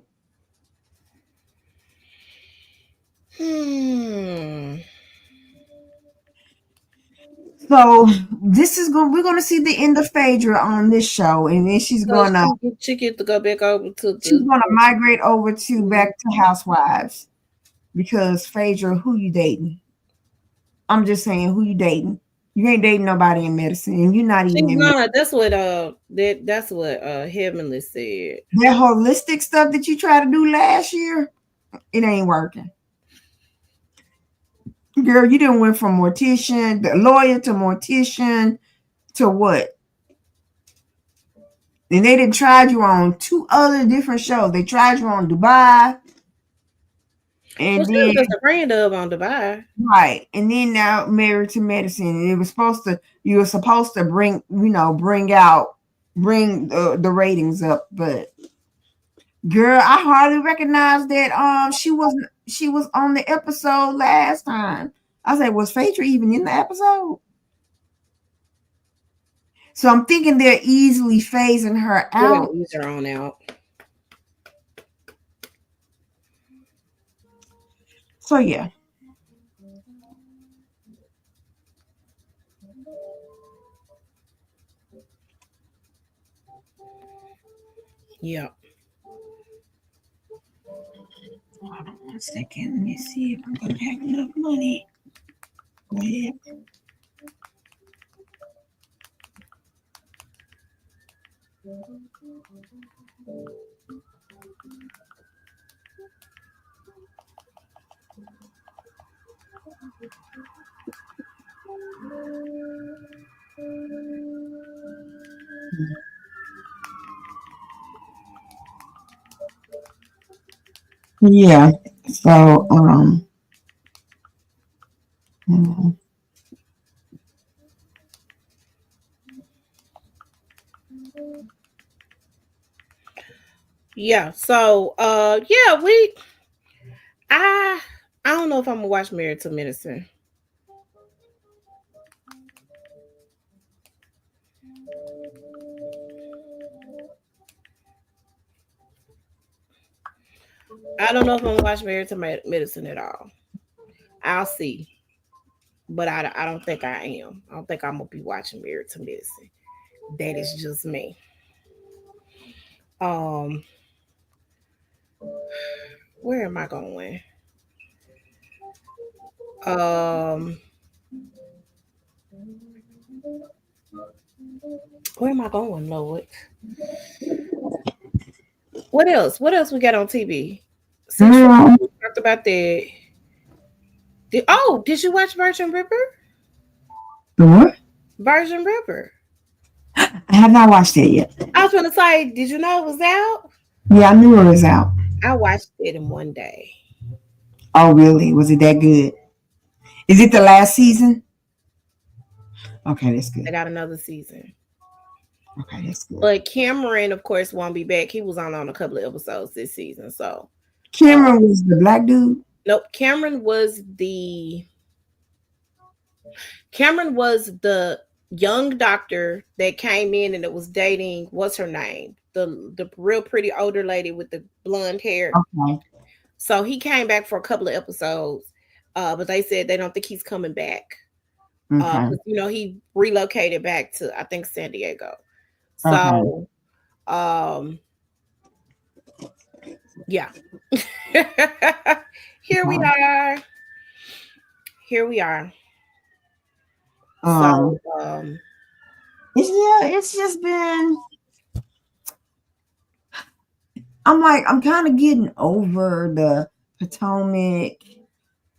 So we're gonna see the end of Phaedra on this show, and then she's gonna get to go back over to she's gonna migrate over to back to Housewives because Phaedra, who you dating? I'm just saying, who you dating? You ain't dating nobody in medicine, and you're not even in medicine. That's what Heavenly said. That holistic stuff that you tried to do last year, it ain't working. Girl, you didn't went from mortician, the lawyer to mortician to what? And they didn't try you on 2 other different shows. They tried you on Dubai. And then was just a friend of on Dubai. Right. And then now Married to Medicine. And you were supposed to bring the ratings up, but girl, I hardly recognized that she was on the episode last time. I said, was Phaedra even in the episode? So I'm thinking they're easily phasing her out. Ease her on out. So yeah. Yeah. Hold on 1 second. Let me see if I'm gonna have enough money. Go ahead. Yeah. So yeah. So yeah, I don't know if I'm gonna watch Married to Medicine. I don't know if I'm gonna watch Married to Medicine at all. I'll see. But I don't think I am. I don't think I'm gonna be watching Married to Medicine. That is just me. Where am I going? Where am I going, Lord? What else? What else we got on TV? Since we talked about that. Did you watch Virgin River? The what? Virgin River. I have not watched it yet. I was gonna say, did you know it was out? Yeah, I knew it was out. I watched it in one day. Oh, really? Was it that good? Is it the last season? Okay, that's good. I got another season. Okay, that's good. But Cameron, of course, won't be back. He was on a couple of episodes this season. So Cameron was the black dude? Nope. Cameron was the young doctor that came in and it was dating, what's her name? The real pretty older lady with the blonde hair. Okay. So he came back for a couple of episodes, but they said they don't think he's coming back. Okay. He relocated back to, I think, San Diego. So, yeah. Here we are. So, it's just been. I'm kind of getting over the Potomac.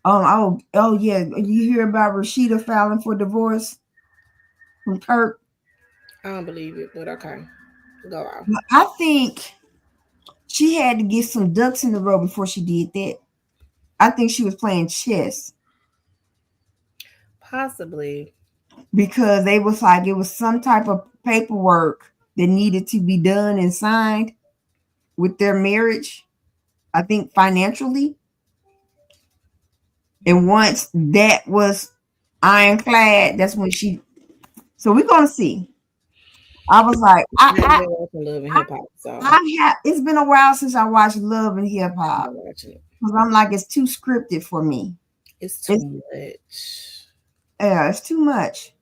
Oh yeah. You hear about Rashida filing for divorce from Kirk? I don't believe it, but okay. Go on. I think she had to get some ducks in a row before she did that. I think she was playing chess Possibly. because they was like it was some type of paperwork that needed to be done and signed with their marriage. I think financially, and once that was ironclad, that's when she. So we're gonna see. I was like, I've been watching Love and Hip Hop, so I have. It's been a while since I watched Love and Hip I've Hop been watching it. because I'm like, it's too scripted for me. It's It's too much. yeah, it's too much.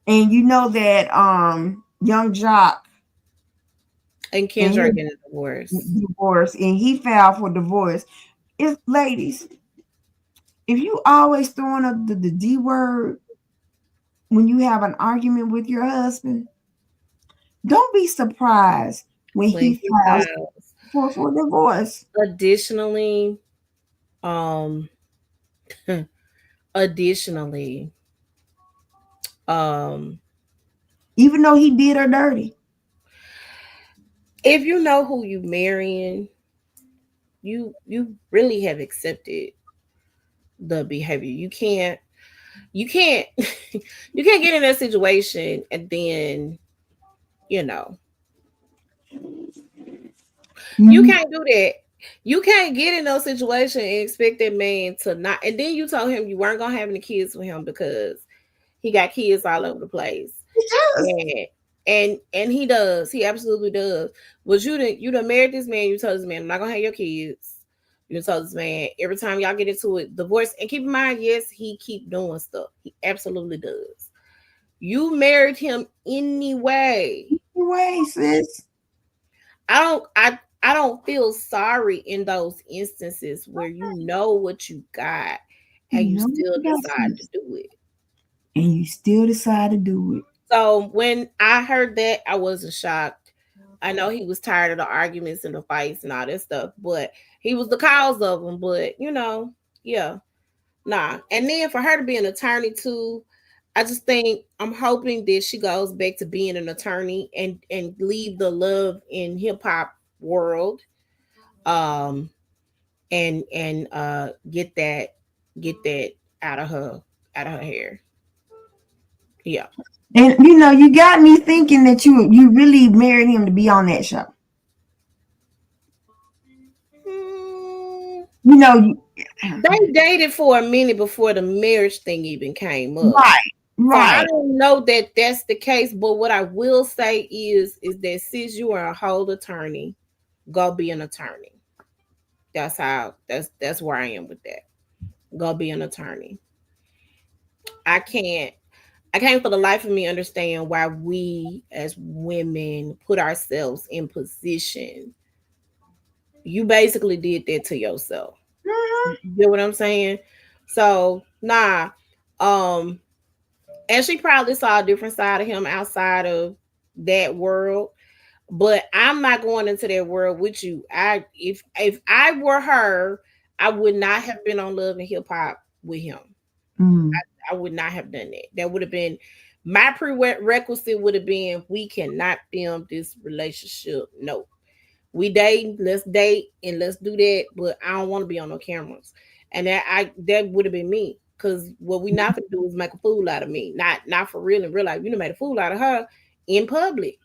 And you know that young Jock And and Kendra getting a divorce. his divorce and he filed for divorce. If ladies, if you always throwing up the D word when you have an argument with your husband, don't be surprised when When he he files files. for divorce. Additionally, um, additionally, um, Even though he did her dirty. if you know who you marrying, you really have accepted the behavior. You can't you can't get in that situation and then you know you Mhm. can't do that. You can't get in no situation and expect that man to not. And then you told him you weren't gonna have any kids with him because he got kids all over the place. Yes. And he does. He absolutely does. Was you done married this man? You told this man I'm not gonna have your kids. You done told this man every time y'all get into it, divorce. And keep in mind, yes, he keep doing stuff. He absolutely does. You married him anyway. Anyway, sis. I don't feel sorry in those instances where you know what you got You and you know still you got decide to sis. do it. And you still decide to do it. So when I heard that, I wasn't shocked. I know he was tired of the arguments and the fights and all that stuff, but he was the cause of them. But yeah, nah. And then for her to be an attorney too, I just think I'm hoping that she goes back to being an attorney and leave the love in hip hop world, um, and get that out of her hair. Yeah. And you got me thinking that you really married him to be on that show. Mm, You know, you, they dated for a minute before the marriage thing even came up. right, So I right. don't know that that's the case, but what I will say is that since you are a whole attorney, go be an attorney. That's where I am with that. Go be an attorney. I can't I can't for the life of me understand why we as women put ourselves in position. You basically did that to yourself. Mhm. You get what I'm saying? So nah. Um and she probably saw a different side of him outside of that world. But I'm not going into that world with you. If I were her, I would not have been on Love and Hip Hop with him. Mm. I would not have done that. That would have been my prerequisite would have been we cannot film this relationship. No. We date, let's date and let's do that, but I don't want to be on no cameras. And that would have been me. Cause what we not gonna do is make a fool out of me. Not for real in real life. You done made a fool out of her in public.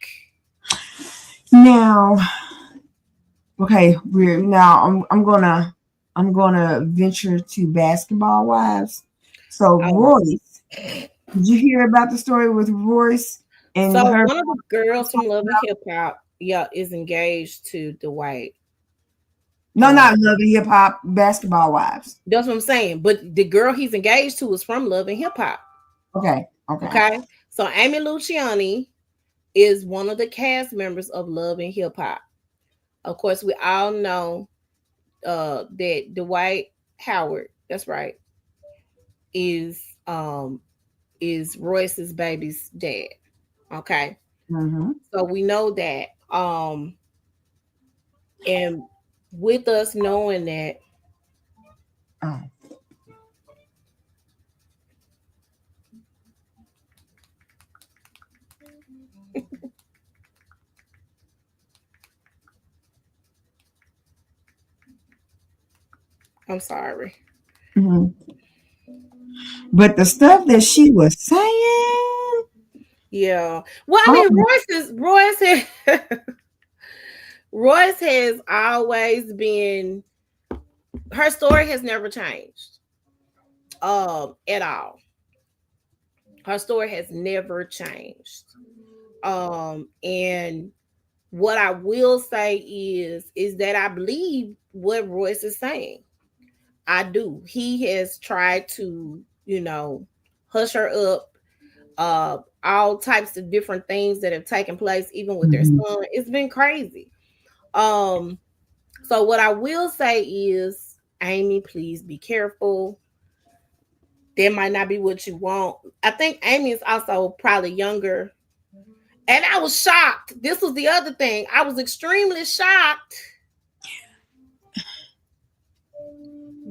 Now, okay, we're now I'm gonna venture to Basketball Wives. So Oh. Royce, did you hear about the story with Royce and So her? one of the girls from Love and Hip Hop, yeah, is engaged to Dwight. No, Uh, not Love and Hip Hop. Basketball Wives. that's what I'm saying. But the girl he's engaged to is from Love and Hip Hop. Okay, okay. Okay. So Amy Luciani is one of the cast members of Love and Hip Hop. Of course, we all know that Dwight Howard, that's right, is um is Royce's baby's dad. Okay. Mm-hmm. So we know that. And with us knowing that, Oh, I'm sorry. Mhm. But the stuff that she was saying, Yeah. Well, I oh, mean, Royce has always been, her story has never changed. At all. Her story has never changed. And what I will say is that I believe what Royce is saying. I do. He has tried to, hush her up. All types of different things that have taken place, even with their mhm. son. It's been crazy. Um, so what I will say is, Amy, please be careful. That might not be what you want. I think Amy is also probably younger. And I was shocked. This was the other thing. I was extremely shocked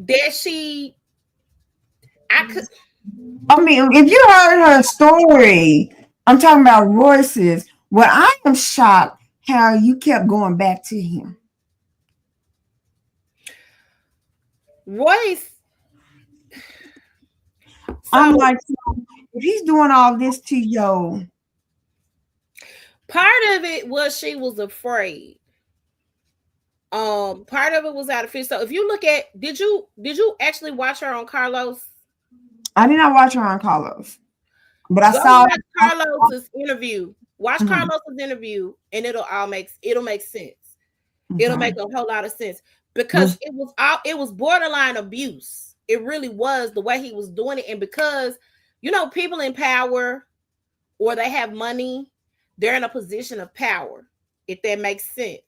that I could. I mean, if you heard her story, I'm talking about Royce's. Well, I am shocked how you kept going back to him. Royce. I'm So like, if he's doing all this to you, part of it was she was afraid. Part of it was out of fear. So if you look at, did you actually watch her on Carlos? I did not watch her on Carlos, but I Go saw. watch Carlos's interview. Watch Mhm, Carlos's interview, and it'll make sense. It'll okay. make a whole lot of sense because Was it was borderline abuse. It really was the way he was doing it, and because people in power or they have money, they're in a position of power. If that makes sense.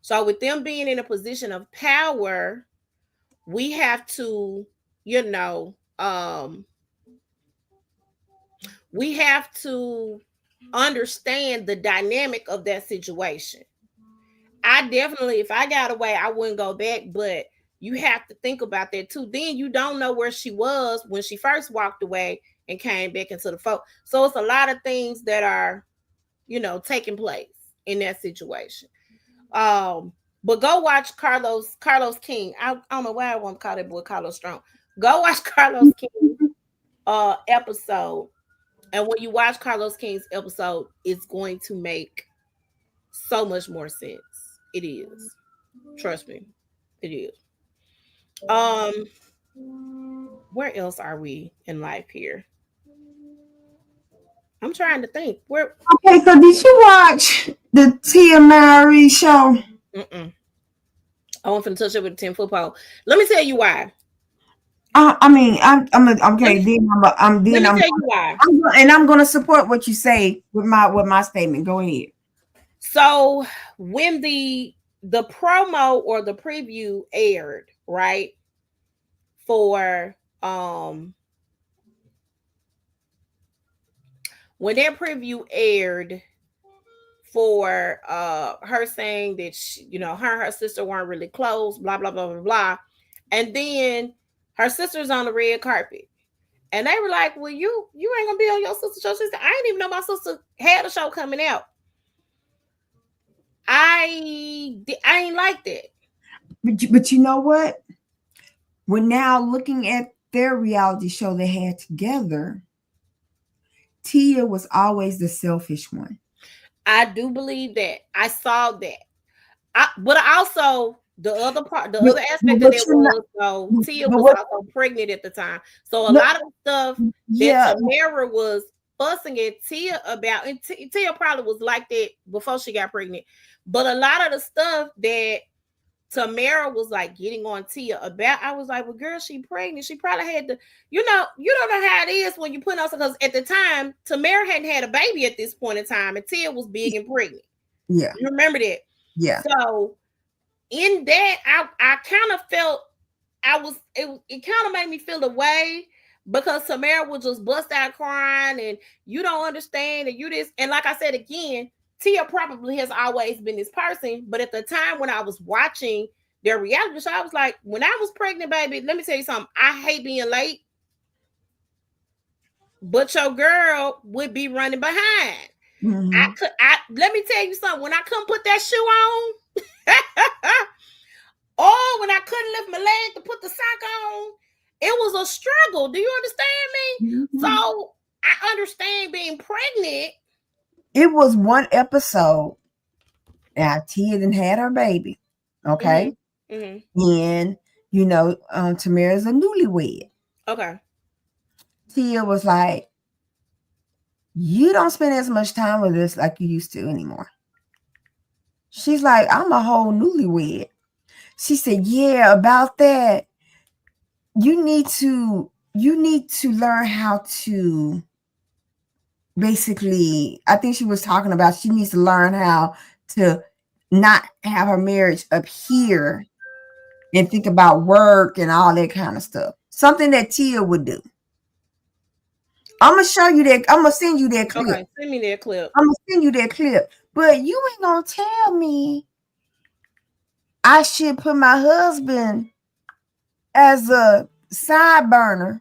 So with them being in a position of power, we have to, you know, um, we have to understand the dynamic of that situation. I definitely, if I got away, I wouldn't go back, but you have to think about that too. Then you don't know where she was when she first walked away and came back into the fold. So it's a lot of things that are, taking place in that situation. Um, but go watch Carlos King. I don't know why I want to call that boy Carlos Strong. Go watch Carlos King episode. And when you watch Carlos King's episode, it's going to make so much more sense. It is. Trust me. It is. Um, where else are we in life here? I'm trying to think. Where okay. So did you watch the Tia Mowry show? mm-mm. I want to touch it with a 10-foot pole. Let me tell you why. I mean, Let okay. me let Then me tell you why. I'm gonna support what you say with my statement. Go ahead. So when the promo or the preview aired, right? For when that preview aired for her saying that her and her sister weren't really close, blah blah blah blah blah. And then her sister's on the red carpet. And they were like, well, you ain't gonna be on your sister's show. She said, I didn't even know my sister had a show coming out. I ain't like that. But you know what? We're now looking at their reality show they had together. Tia was always the selfish one. I do believe that. I saw that. But also the other part, the But, other but aspect of what it you was, so Tia but was what? also pregnant at the time. So a No, lot of stuff that yeah, Tamara was fussing at Tia about, and Tia probably was like that before she got pregnant. But a lot of the stuff that Tamara was like getting on Tia about, I was like, well, girl, she pregnant. She probably had to, you don't know how it is when you put on, because at the time, Tamara hadn't had a baby at this point in time, and Tia was big and pregnant. yeah, You remember that? yeah. So in that, I kind of felt it kind of made me feel the way, because Tamara would just bust out crying, and you don't understand, and you this, and like I said again, Tia probably has always been this person, but at the time when I was watching their reality show, I was like, when I was pregnant, baby, let me tell you something. I hate being late, but your girl would be running behind. Mm-hmm. I let me tell you something. When I couldn't put that shoe on, Oh, when I couldn't lift my leg to put the sock on, it was a struggle. Do you understand me? Mhm. So I understand being pregnant. It was one episode. Now Tia done had her baby. Mm-hmm. Okay. Mm-hmm. And Tamara's a newlywed. Okay. Tia was like, you don't spend as much time with us like you used to anymore. She's like, I'm a whole newlywed. She said, yeah, about that. You need to learn how to basically, I think she was talking about she needs to learn how to not have her marriage up here and think about work and all that kind of stuff. Something that Tia would do. I'm gonna show you that. I'm gonna send you that clip. Okay. Send me that clip. I'm gonna send you that clip. But you ain't gonna tell me I should put my husband as a side burner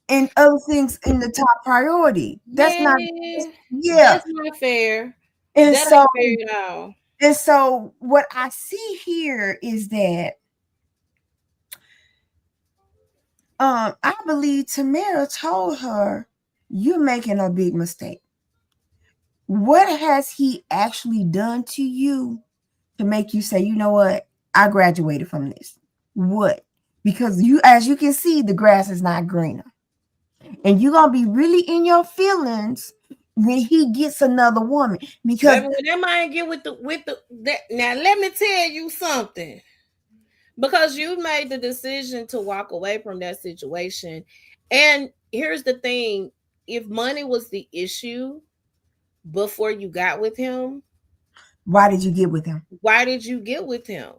and other things in the top priority. That's not, Man, yeah. that's not fair. And That so, ain't fair at all. what I see here is that I believe Tamara told her, you're making a big mistake. What has he actually done to you to make you say, you know what, I graduated from this? What? Because as you can see, the grass is not greener. And you're gonna be really in your feelings when he gets another woman. Because Baby, when that man get with the that now let me tell you something. Because you made the decision to walk away from that situation. And here's the thing, if money was the issue before you got with him, why did you get with him? why did you get with him?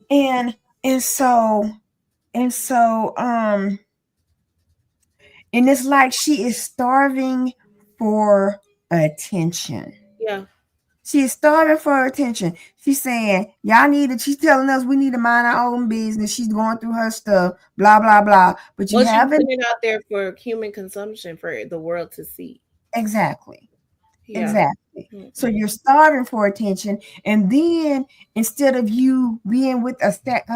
And and so and so and it's like she is starving for attention. Yeah. She is starving for attention. She's saying, y'all need it. She's telling us we need to mind our own business. She's going through her stuff, blah, blah, blah. But you Well, she's haven't. putting it out there for human consumption for the world to see. Exactly. Yeah. Exactly. So Mm-mm. you're starving for attention. And then instead of you being with a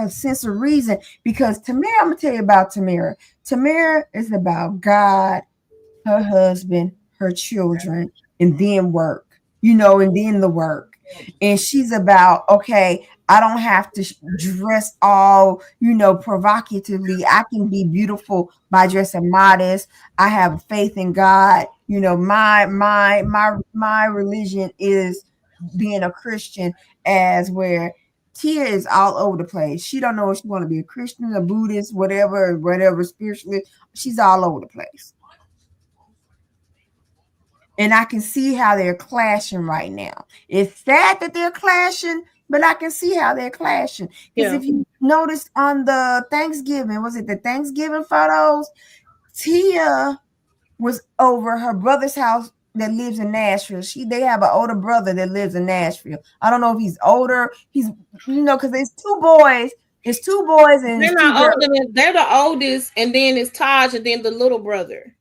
sense of reason, because Tamara, I'm going to tell you about Tamara. Tamara is about God, her husband, her children, and then work, and then the work. And she's about, okay, I don't have to dress all, provocatively. I can be beautiful by dressing modest. I have faith in God. My religion is being a Christian, as where Tia is all over the place. She don't know if she want to be a Christian, a Buddhist, whatever spiritualist. She's all over the place. And I can see how they're clashing right now. It's sad that they're clashing, but I can see how they're clashing. Because Yeah. if you notice on the Thanksgiving, was it the Thanksgiving photos? Tia was over her brother's house that lives in Nashville. They have an older brother that lives in Nashville. I don't know if he's older. He's, because there's two boys. It's two boys and They're it's two not girls. older than they're the oldest, and then it's Taj, and then the little brother.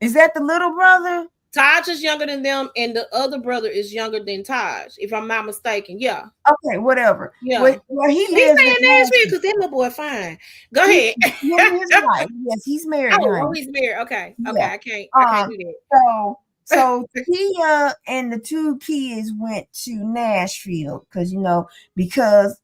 Is that the little brother? Taj is younger than them, and the other brother is younger than Taj, if I'm not mistaken. Yeah. Okay, whatever. Yeah. Where he He's lives in saying Nashville because that little boy fine. Go ahead. him and his wife. Yes, he's married, Oh, honey. he's married. Okay. Okay. Yeah. I can't do that. So Tia and the two kids went to Nashville because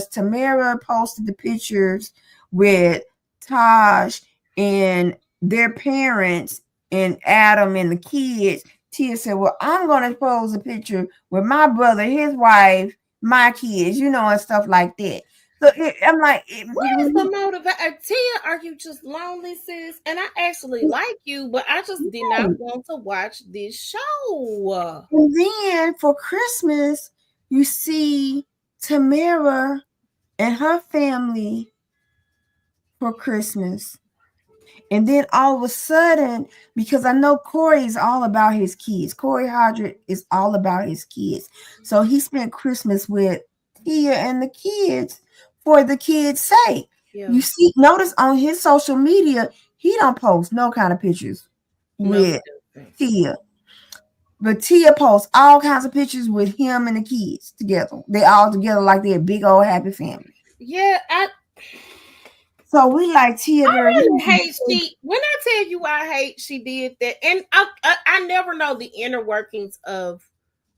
Tamara posted the pictures with Taj and their parents and Adam and the kids. Tia said, well, I'm going to post a picture with my brother, his wife, my kids, and stuff like that. So I'm like, What is the motivation? Tia, are you just lonely, sis? And I actually like you, but I just did not want to watch this show. And then for Christmas, you see Tamara and her family for Christmas. And then all of a sudden, because I know Corey is all about his kids, Corey Hodrick is all about his kids. So he spent Christmas with Tia and the kids for the kids' sake. Yeah. You see, notice on his social media, he don't post no kind of pictures with Tia. But Tia posts all kinds of pictures with him and the kids together. They all together like they're a big old happy family. Yeah, So we like Tia, I girl. really hate she. When I tell you I hate she did that, and I never know the inner workings of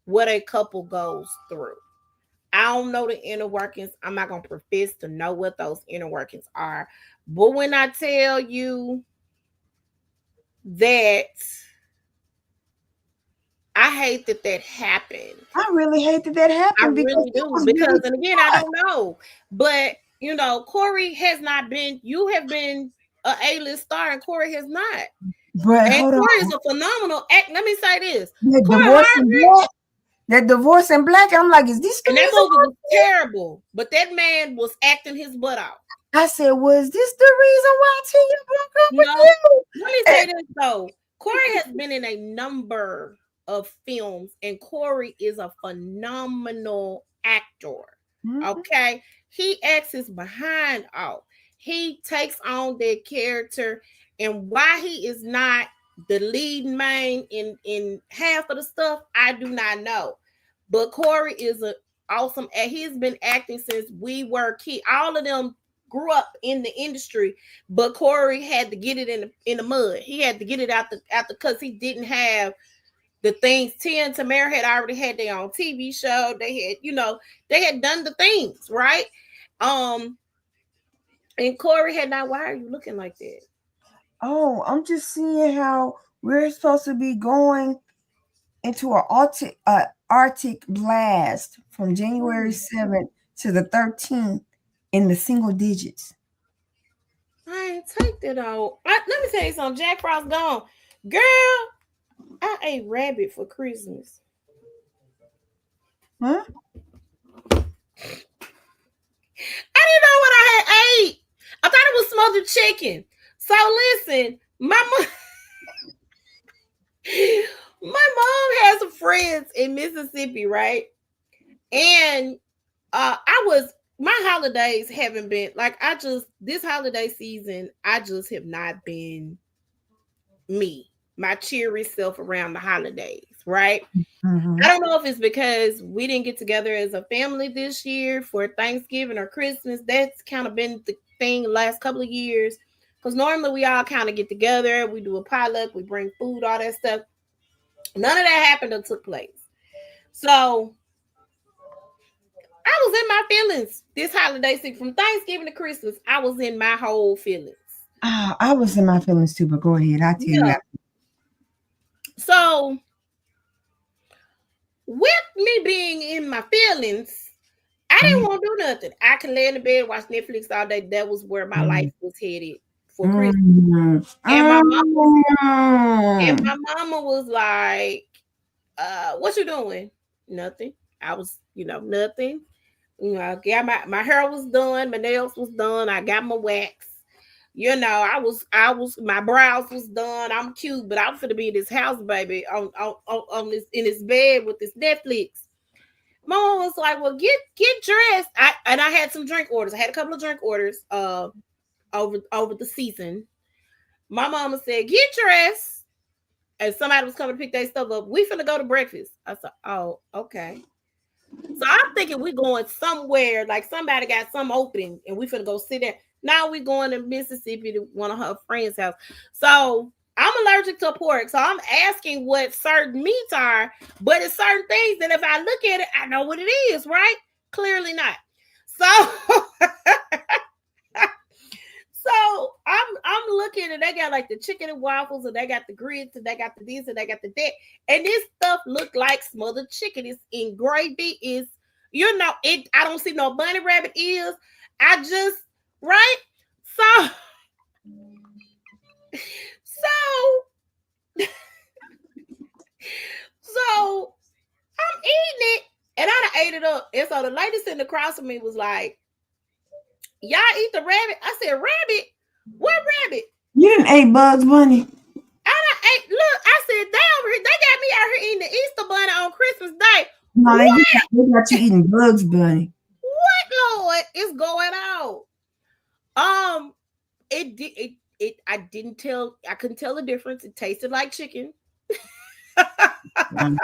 what a couple goes through. I don't know the inner workings. I'm not gonna profess to know what those inner workings are. But when I tell you that I hate that that happened. I really hate that I happened because really it do. was Because really and again, I fun. don't know. But you know, Corey has not been, you have been a A-list star, and Corey has not. But And hold Corey on. is a phenomenal act. Let me say this. That Corey divorce in Hardrich, black. That divorce in black. I'm like, is this the and that reason movie why? was terrible, but that man was acting his butt off. I said, was this the reason why Tia broke up with No, you? let me say this though. Corey has been in a number of films, and Corey is a phenomenal actor. Mm-hmm. Okay, he acts his behind off. He takes on that character, and why he is not the lead main in half of the stuff, I do not know. But Corey is a awesome. And he's been acting since we were kids. All of them grew up in the industry, but Corey had to get it in the mud. He had to get it out the because he didn't have the things. Tia and Tamara had already had their own TV show. They had, they had done the things, right? Um, and Corey had not. Why are you looking like that? Oh, I'm just seeing how we're supposed to be going into an Arctic blast from January 7th to the 13th in the single digits. I ain't take that out. Let me tell you something. Jack Frost gone. Girl, I ate rabbit for Christmas. Huh? I didn't know what I had ate. I thought it was smothered chicken. So listen, my mom has some friends in Mississippi, right? And my holidays haven't been like, this holiday season, I just have not been me, my cheery self around the holidays, right? Mm-hmm. I don't know if it's because we didn't get together as a family this year for Thanksgiving or Christmas. That's kind of been the thing the last couple of years. Because normally we all kind of get together, we do a potluck, we bring food, all that stuff. None of that happened or took place. So I was in my feelings this holiday season. From Thanksgiving to Christmas, I was in my whole feelings. I was in my feelings too, but go ahead. I tell you. So with me being in my feelings, I didn't want to do nothing. I could lay in the bed, watch Netflix all day. That was where my life was headed for Christmas. And my mama was like, what you doing? Nothing. I was, nothing. I got my hair was done, my nails was done, I got my wax. I was my brows was done. I'm cute, but I'm finna be in this house, baby, on this in this bed with this Netflix. Mom was like, "Well, get dressed." I had some drink orders. I had a couple of drink orders over the season. My mama said, "Get dressed," and somebody was coming to pick their stuff up. We finna go to breakfast. I said, "Oh, okay." So I'm thinking we going somewhere, like somebody got some open, and we finna go sit there. Now we going to Mississippi to one of her friends' house. So I'm allergic to pork, so I'm asking what certain meats are, but it's certain things that if I look at it, I know what it is, right? Clearly not. So so I'm looking, and they got like the chicken and waffles, and they got the grits, and they got the this, and they got the that, and this stuff look like smothered chicken. It's in gravy. Is it? I don't see no bunny rabbit ears. I just right. So so so I'm eating it, and I done ate it up. And so the lady sitting across from me was like, "Y'all eat the rabbit?" I said, "Rabbit? What rabbit?" You didn't eat Bugs Bunny. Look, I said, they over here, they got me out here eating the Easter bunny on Christmas Day. No, they got you eating Bugs Bunny. What, Lord, is going on? I couldn't tell the difference. It tasted like chicken. Um,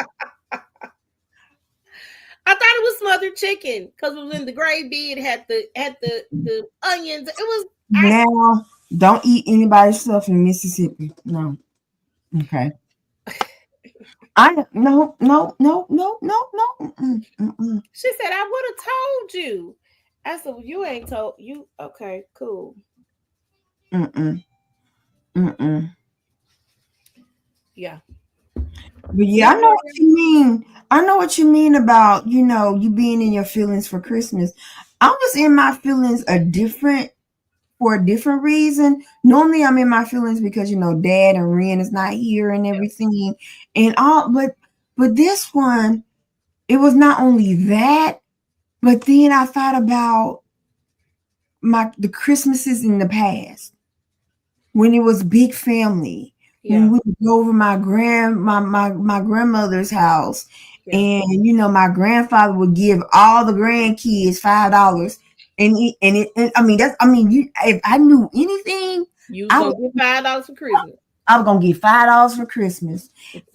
I thought it was smothered chicken because it was in the gravy. It had the onions. It was I Now, don't eat anybody's stuff in Mississippi. No. Okay. I no no no no no no. Mm-mm. She said I would have told you. I said, well, you ain't told you. Okay, cool. Mm-mm. Mm-mm. Yeah. But yeah, I You know know, what you mean. I know what you mean about, you being in your feelings for Christmas. I was in my feelings for a different reason. Normally I'm in my feelings because Dad and Ren is not here and everything and all, but this one, it was not only that, but then I thought about the Christmases in the past when it was big family, when yeah, we would go over my grandmother's house, yeah. and my grandfather would give all the grandkids $5, and if I knew anything, You was I gonna would get $5 for Christmas. I was gonna get $5 for Christmas,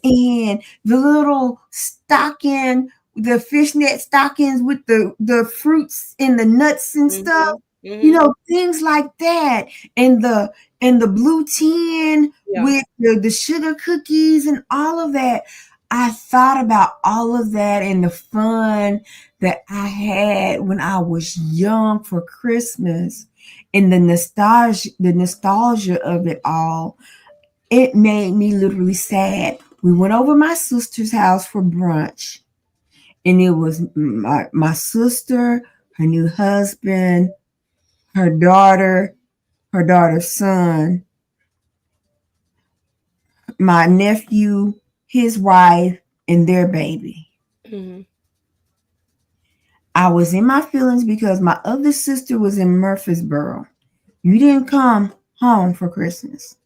and the little stocking, the fishnet stockings with the fruits and the nuts and stuff, Mm-hmm. Mm-hmm. things like that, and the blue tin Yeah. with the sugar cookies and all of that. I thought about all of that and the fun that I had when I was young for Christmas, and the nostalgia of it all. It made me literally sad. We went over my sister's house for brunch, and it was my sister, her new husband, her daughter, her daughter's son, my nephew, his wife, and their baby. Mm-hmm. I was in my feelings because my other sister was in Murfreesboro. You didn't come home for Christmas.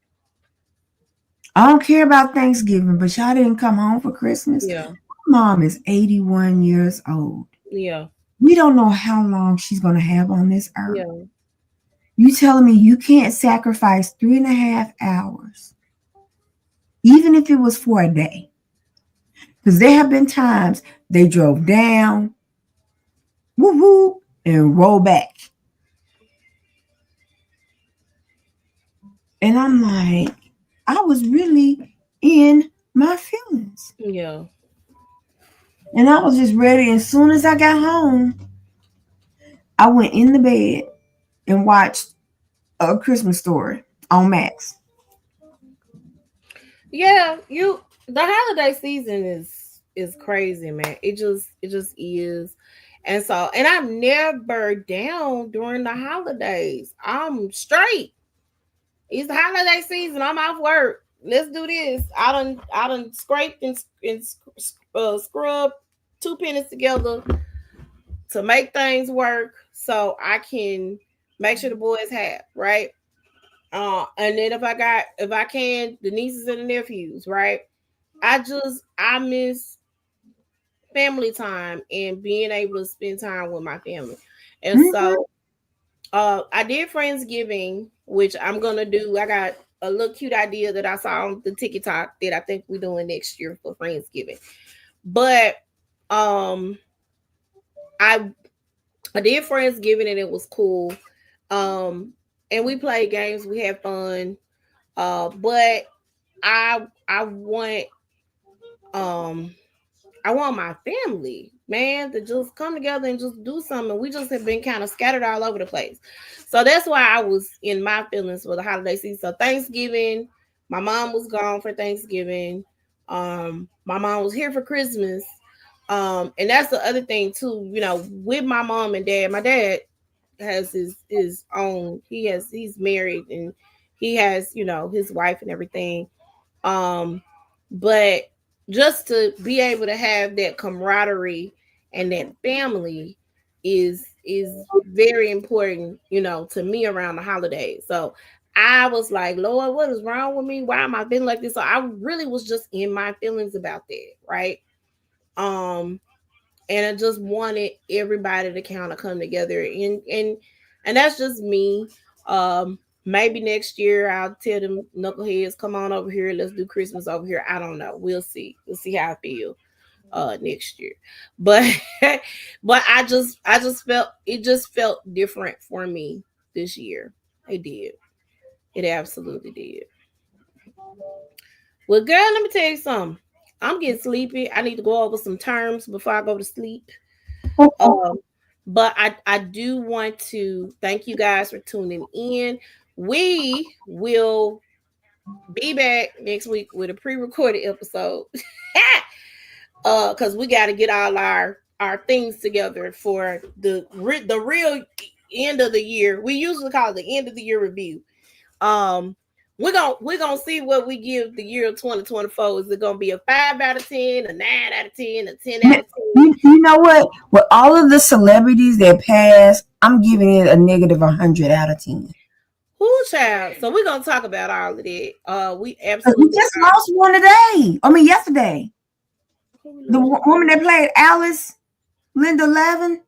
I don't care about Thanksgiving, but y'all didn't come home for Christmas. Yeah. Mom is 81 years old. Yeah. We don't know how long she's going to have on this earth. Yeah. You telling me you can't sacrifice 3.5 hours, even if it was for a day? Because there have been times they drove down, woo woo, and roll back. And I'm like, I was really in my feelings. Yeah. And I was just ready. As soon as I got home, I went in the bed and watched A Christmas Story on Max. Yeah. The holiday season is crazy, man. It just is. And I'm never down during the holidays. I'm straight. It's the holiday season. I'm off work. Let's do this. I done scraped and scrubbed two pennies together to make things work so I can make sure the boys have, right? And then if I can, the nieces and the nephews, right? I miss family time and being able to spend time with my family. And Mhm. so I did Friendsgiving, which I'm gonna do. I got a little cute idea that I saw on the TikTok that I think we're doing next year for Friendsgiving. But um I I did Friendsgiving and it was cool. Um and we played games, we had fun. But I um I want my family, man, to just come together and just do something. We just have been kind of scattered all over the place. So that's why I was in my feelings for the holiday season. So Thanksgiving, my mom was gone for Thanksgiving. My mom was here for Christmas. And that's the other thing too, with my mom and dad. My dad has his own, he's married and he has, his wife and everything. Um, but just to be able to have that camaraderie and that family is very important, to me around the holidays. So I was like, Lord, what is wrong with me? Why am I feeling like this? So I really was just in my feelings about that, right? Um, and I just wanted everybody to kind of come together and that's just me. Maybe next year I'll tell them knuckleheads, come on over here. Let's do Christmas over here. I don't know. We'll see. We'll see how I feel next year. But but I just felt it just felt different for me this year. It did. It absolutely did. Well, girl, let me tell you something. I'm getting sleepy. I need to go over some terms before I go to sleep. Um, but I do want to thank you guys for tuning in. We will be back next week with a pre-recorded episode. Because we got to get all our things together for the real end of the year. We usually call it the end of the year review. Um, we're gonna see what we give the year of 2024. Is it gonna be a 5 out of 10, a 9 out of 10, a 10 out of 10? You know what? With all of the celebrities that passed, I'm giving it a negative 100 out of 10. Who child? So we're gonna talk about all of that. We We absolutely just lost one today. I mean, yesterday. The woman that played Alice, Linda Levin.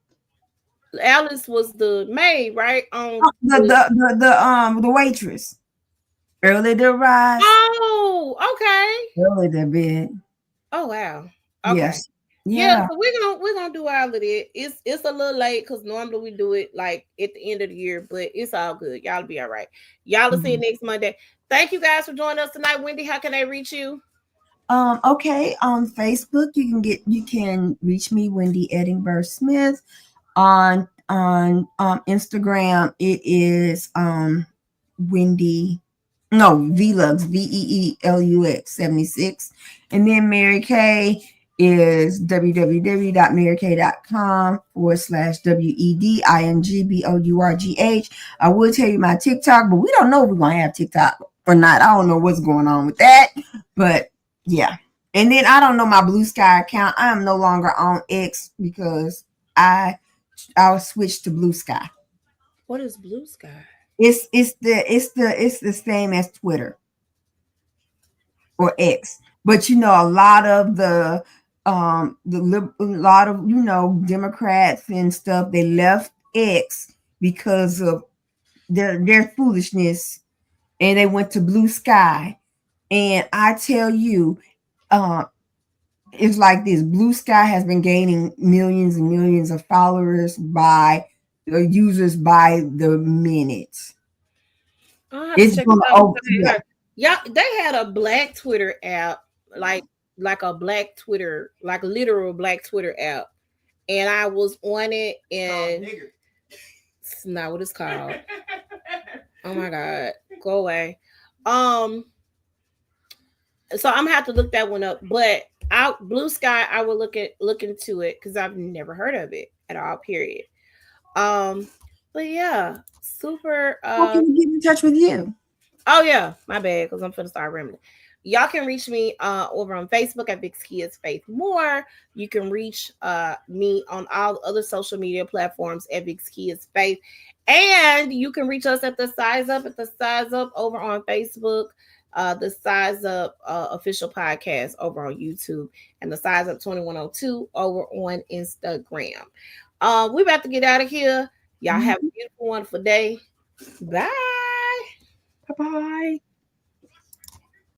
Alice was the maid, right? On The waitress. Early to rise. Oh, okay. Early to bed. Oh wow. Okay. Yes. Yeah, Yeah. so we're gonna do all of that. It's a little late because normally we do it like at the end of the year, but it's all good. Y'all be all right. Y'all will see you next Monday. Thank you guys for joining us tonight. Wendy, how can they reach you? Okay, on Facebook you can reach me, Wendy Edinburgh Smith. On Instagram it is Wendy, no, Velux, VEELUX 76. And then Mary Kay is www.marykay.com/WEDINGBOURGH. I will tell you my TikTok, but we don't know if we're gonna have TikTok or not. I don't know what's going on with that, but yeah. And then I don't know my Blue Sky account. I am no longer on X because I'll switch to Blue Sky. What is Blue Sky? It's the same as Twitter or X. But you know, a lot of a lot of Democrats and stuff, they left X because of their foolishness, and they went to Blue Sky. And I tell you, it's like this. Blue Sky has been gaining millions and millions of followers by users by the minute. It's going to yeah, they had a black Twitter app, like a black Twitter, like a literal black Twitter app, and I was on it, and it's not what it's called. Oh my god, go away. So I'm gonna have to look that one up. But Blue Sky, I will look into it because I've never heard of it at all. Period. But yeah, super. How can we get in touch with you? Oh yeah, my bad, because I'm gonna start rambling. Y'all can reach me over on Facebook at Vix Kids Faith More. You can reach me on all other social media platforms at Vix Kids Faith. And you can reach us at the Size Up over on Facebook, the Size Up official podcast over on YouTube, and the Size Up 2102 over on Instagram. We're about to get out of here. Y'all have a beautiful, wonderful day. Bye. Bye-bye.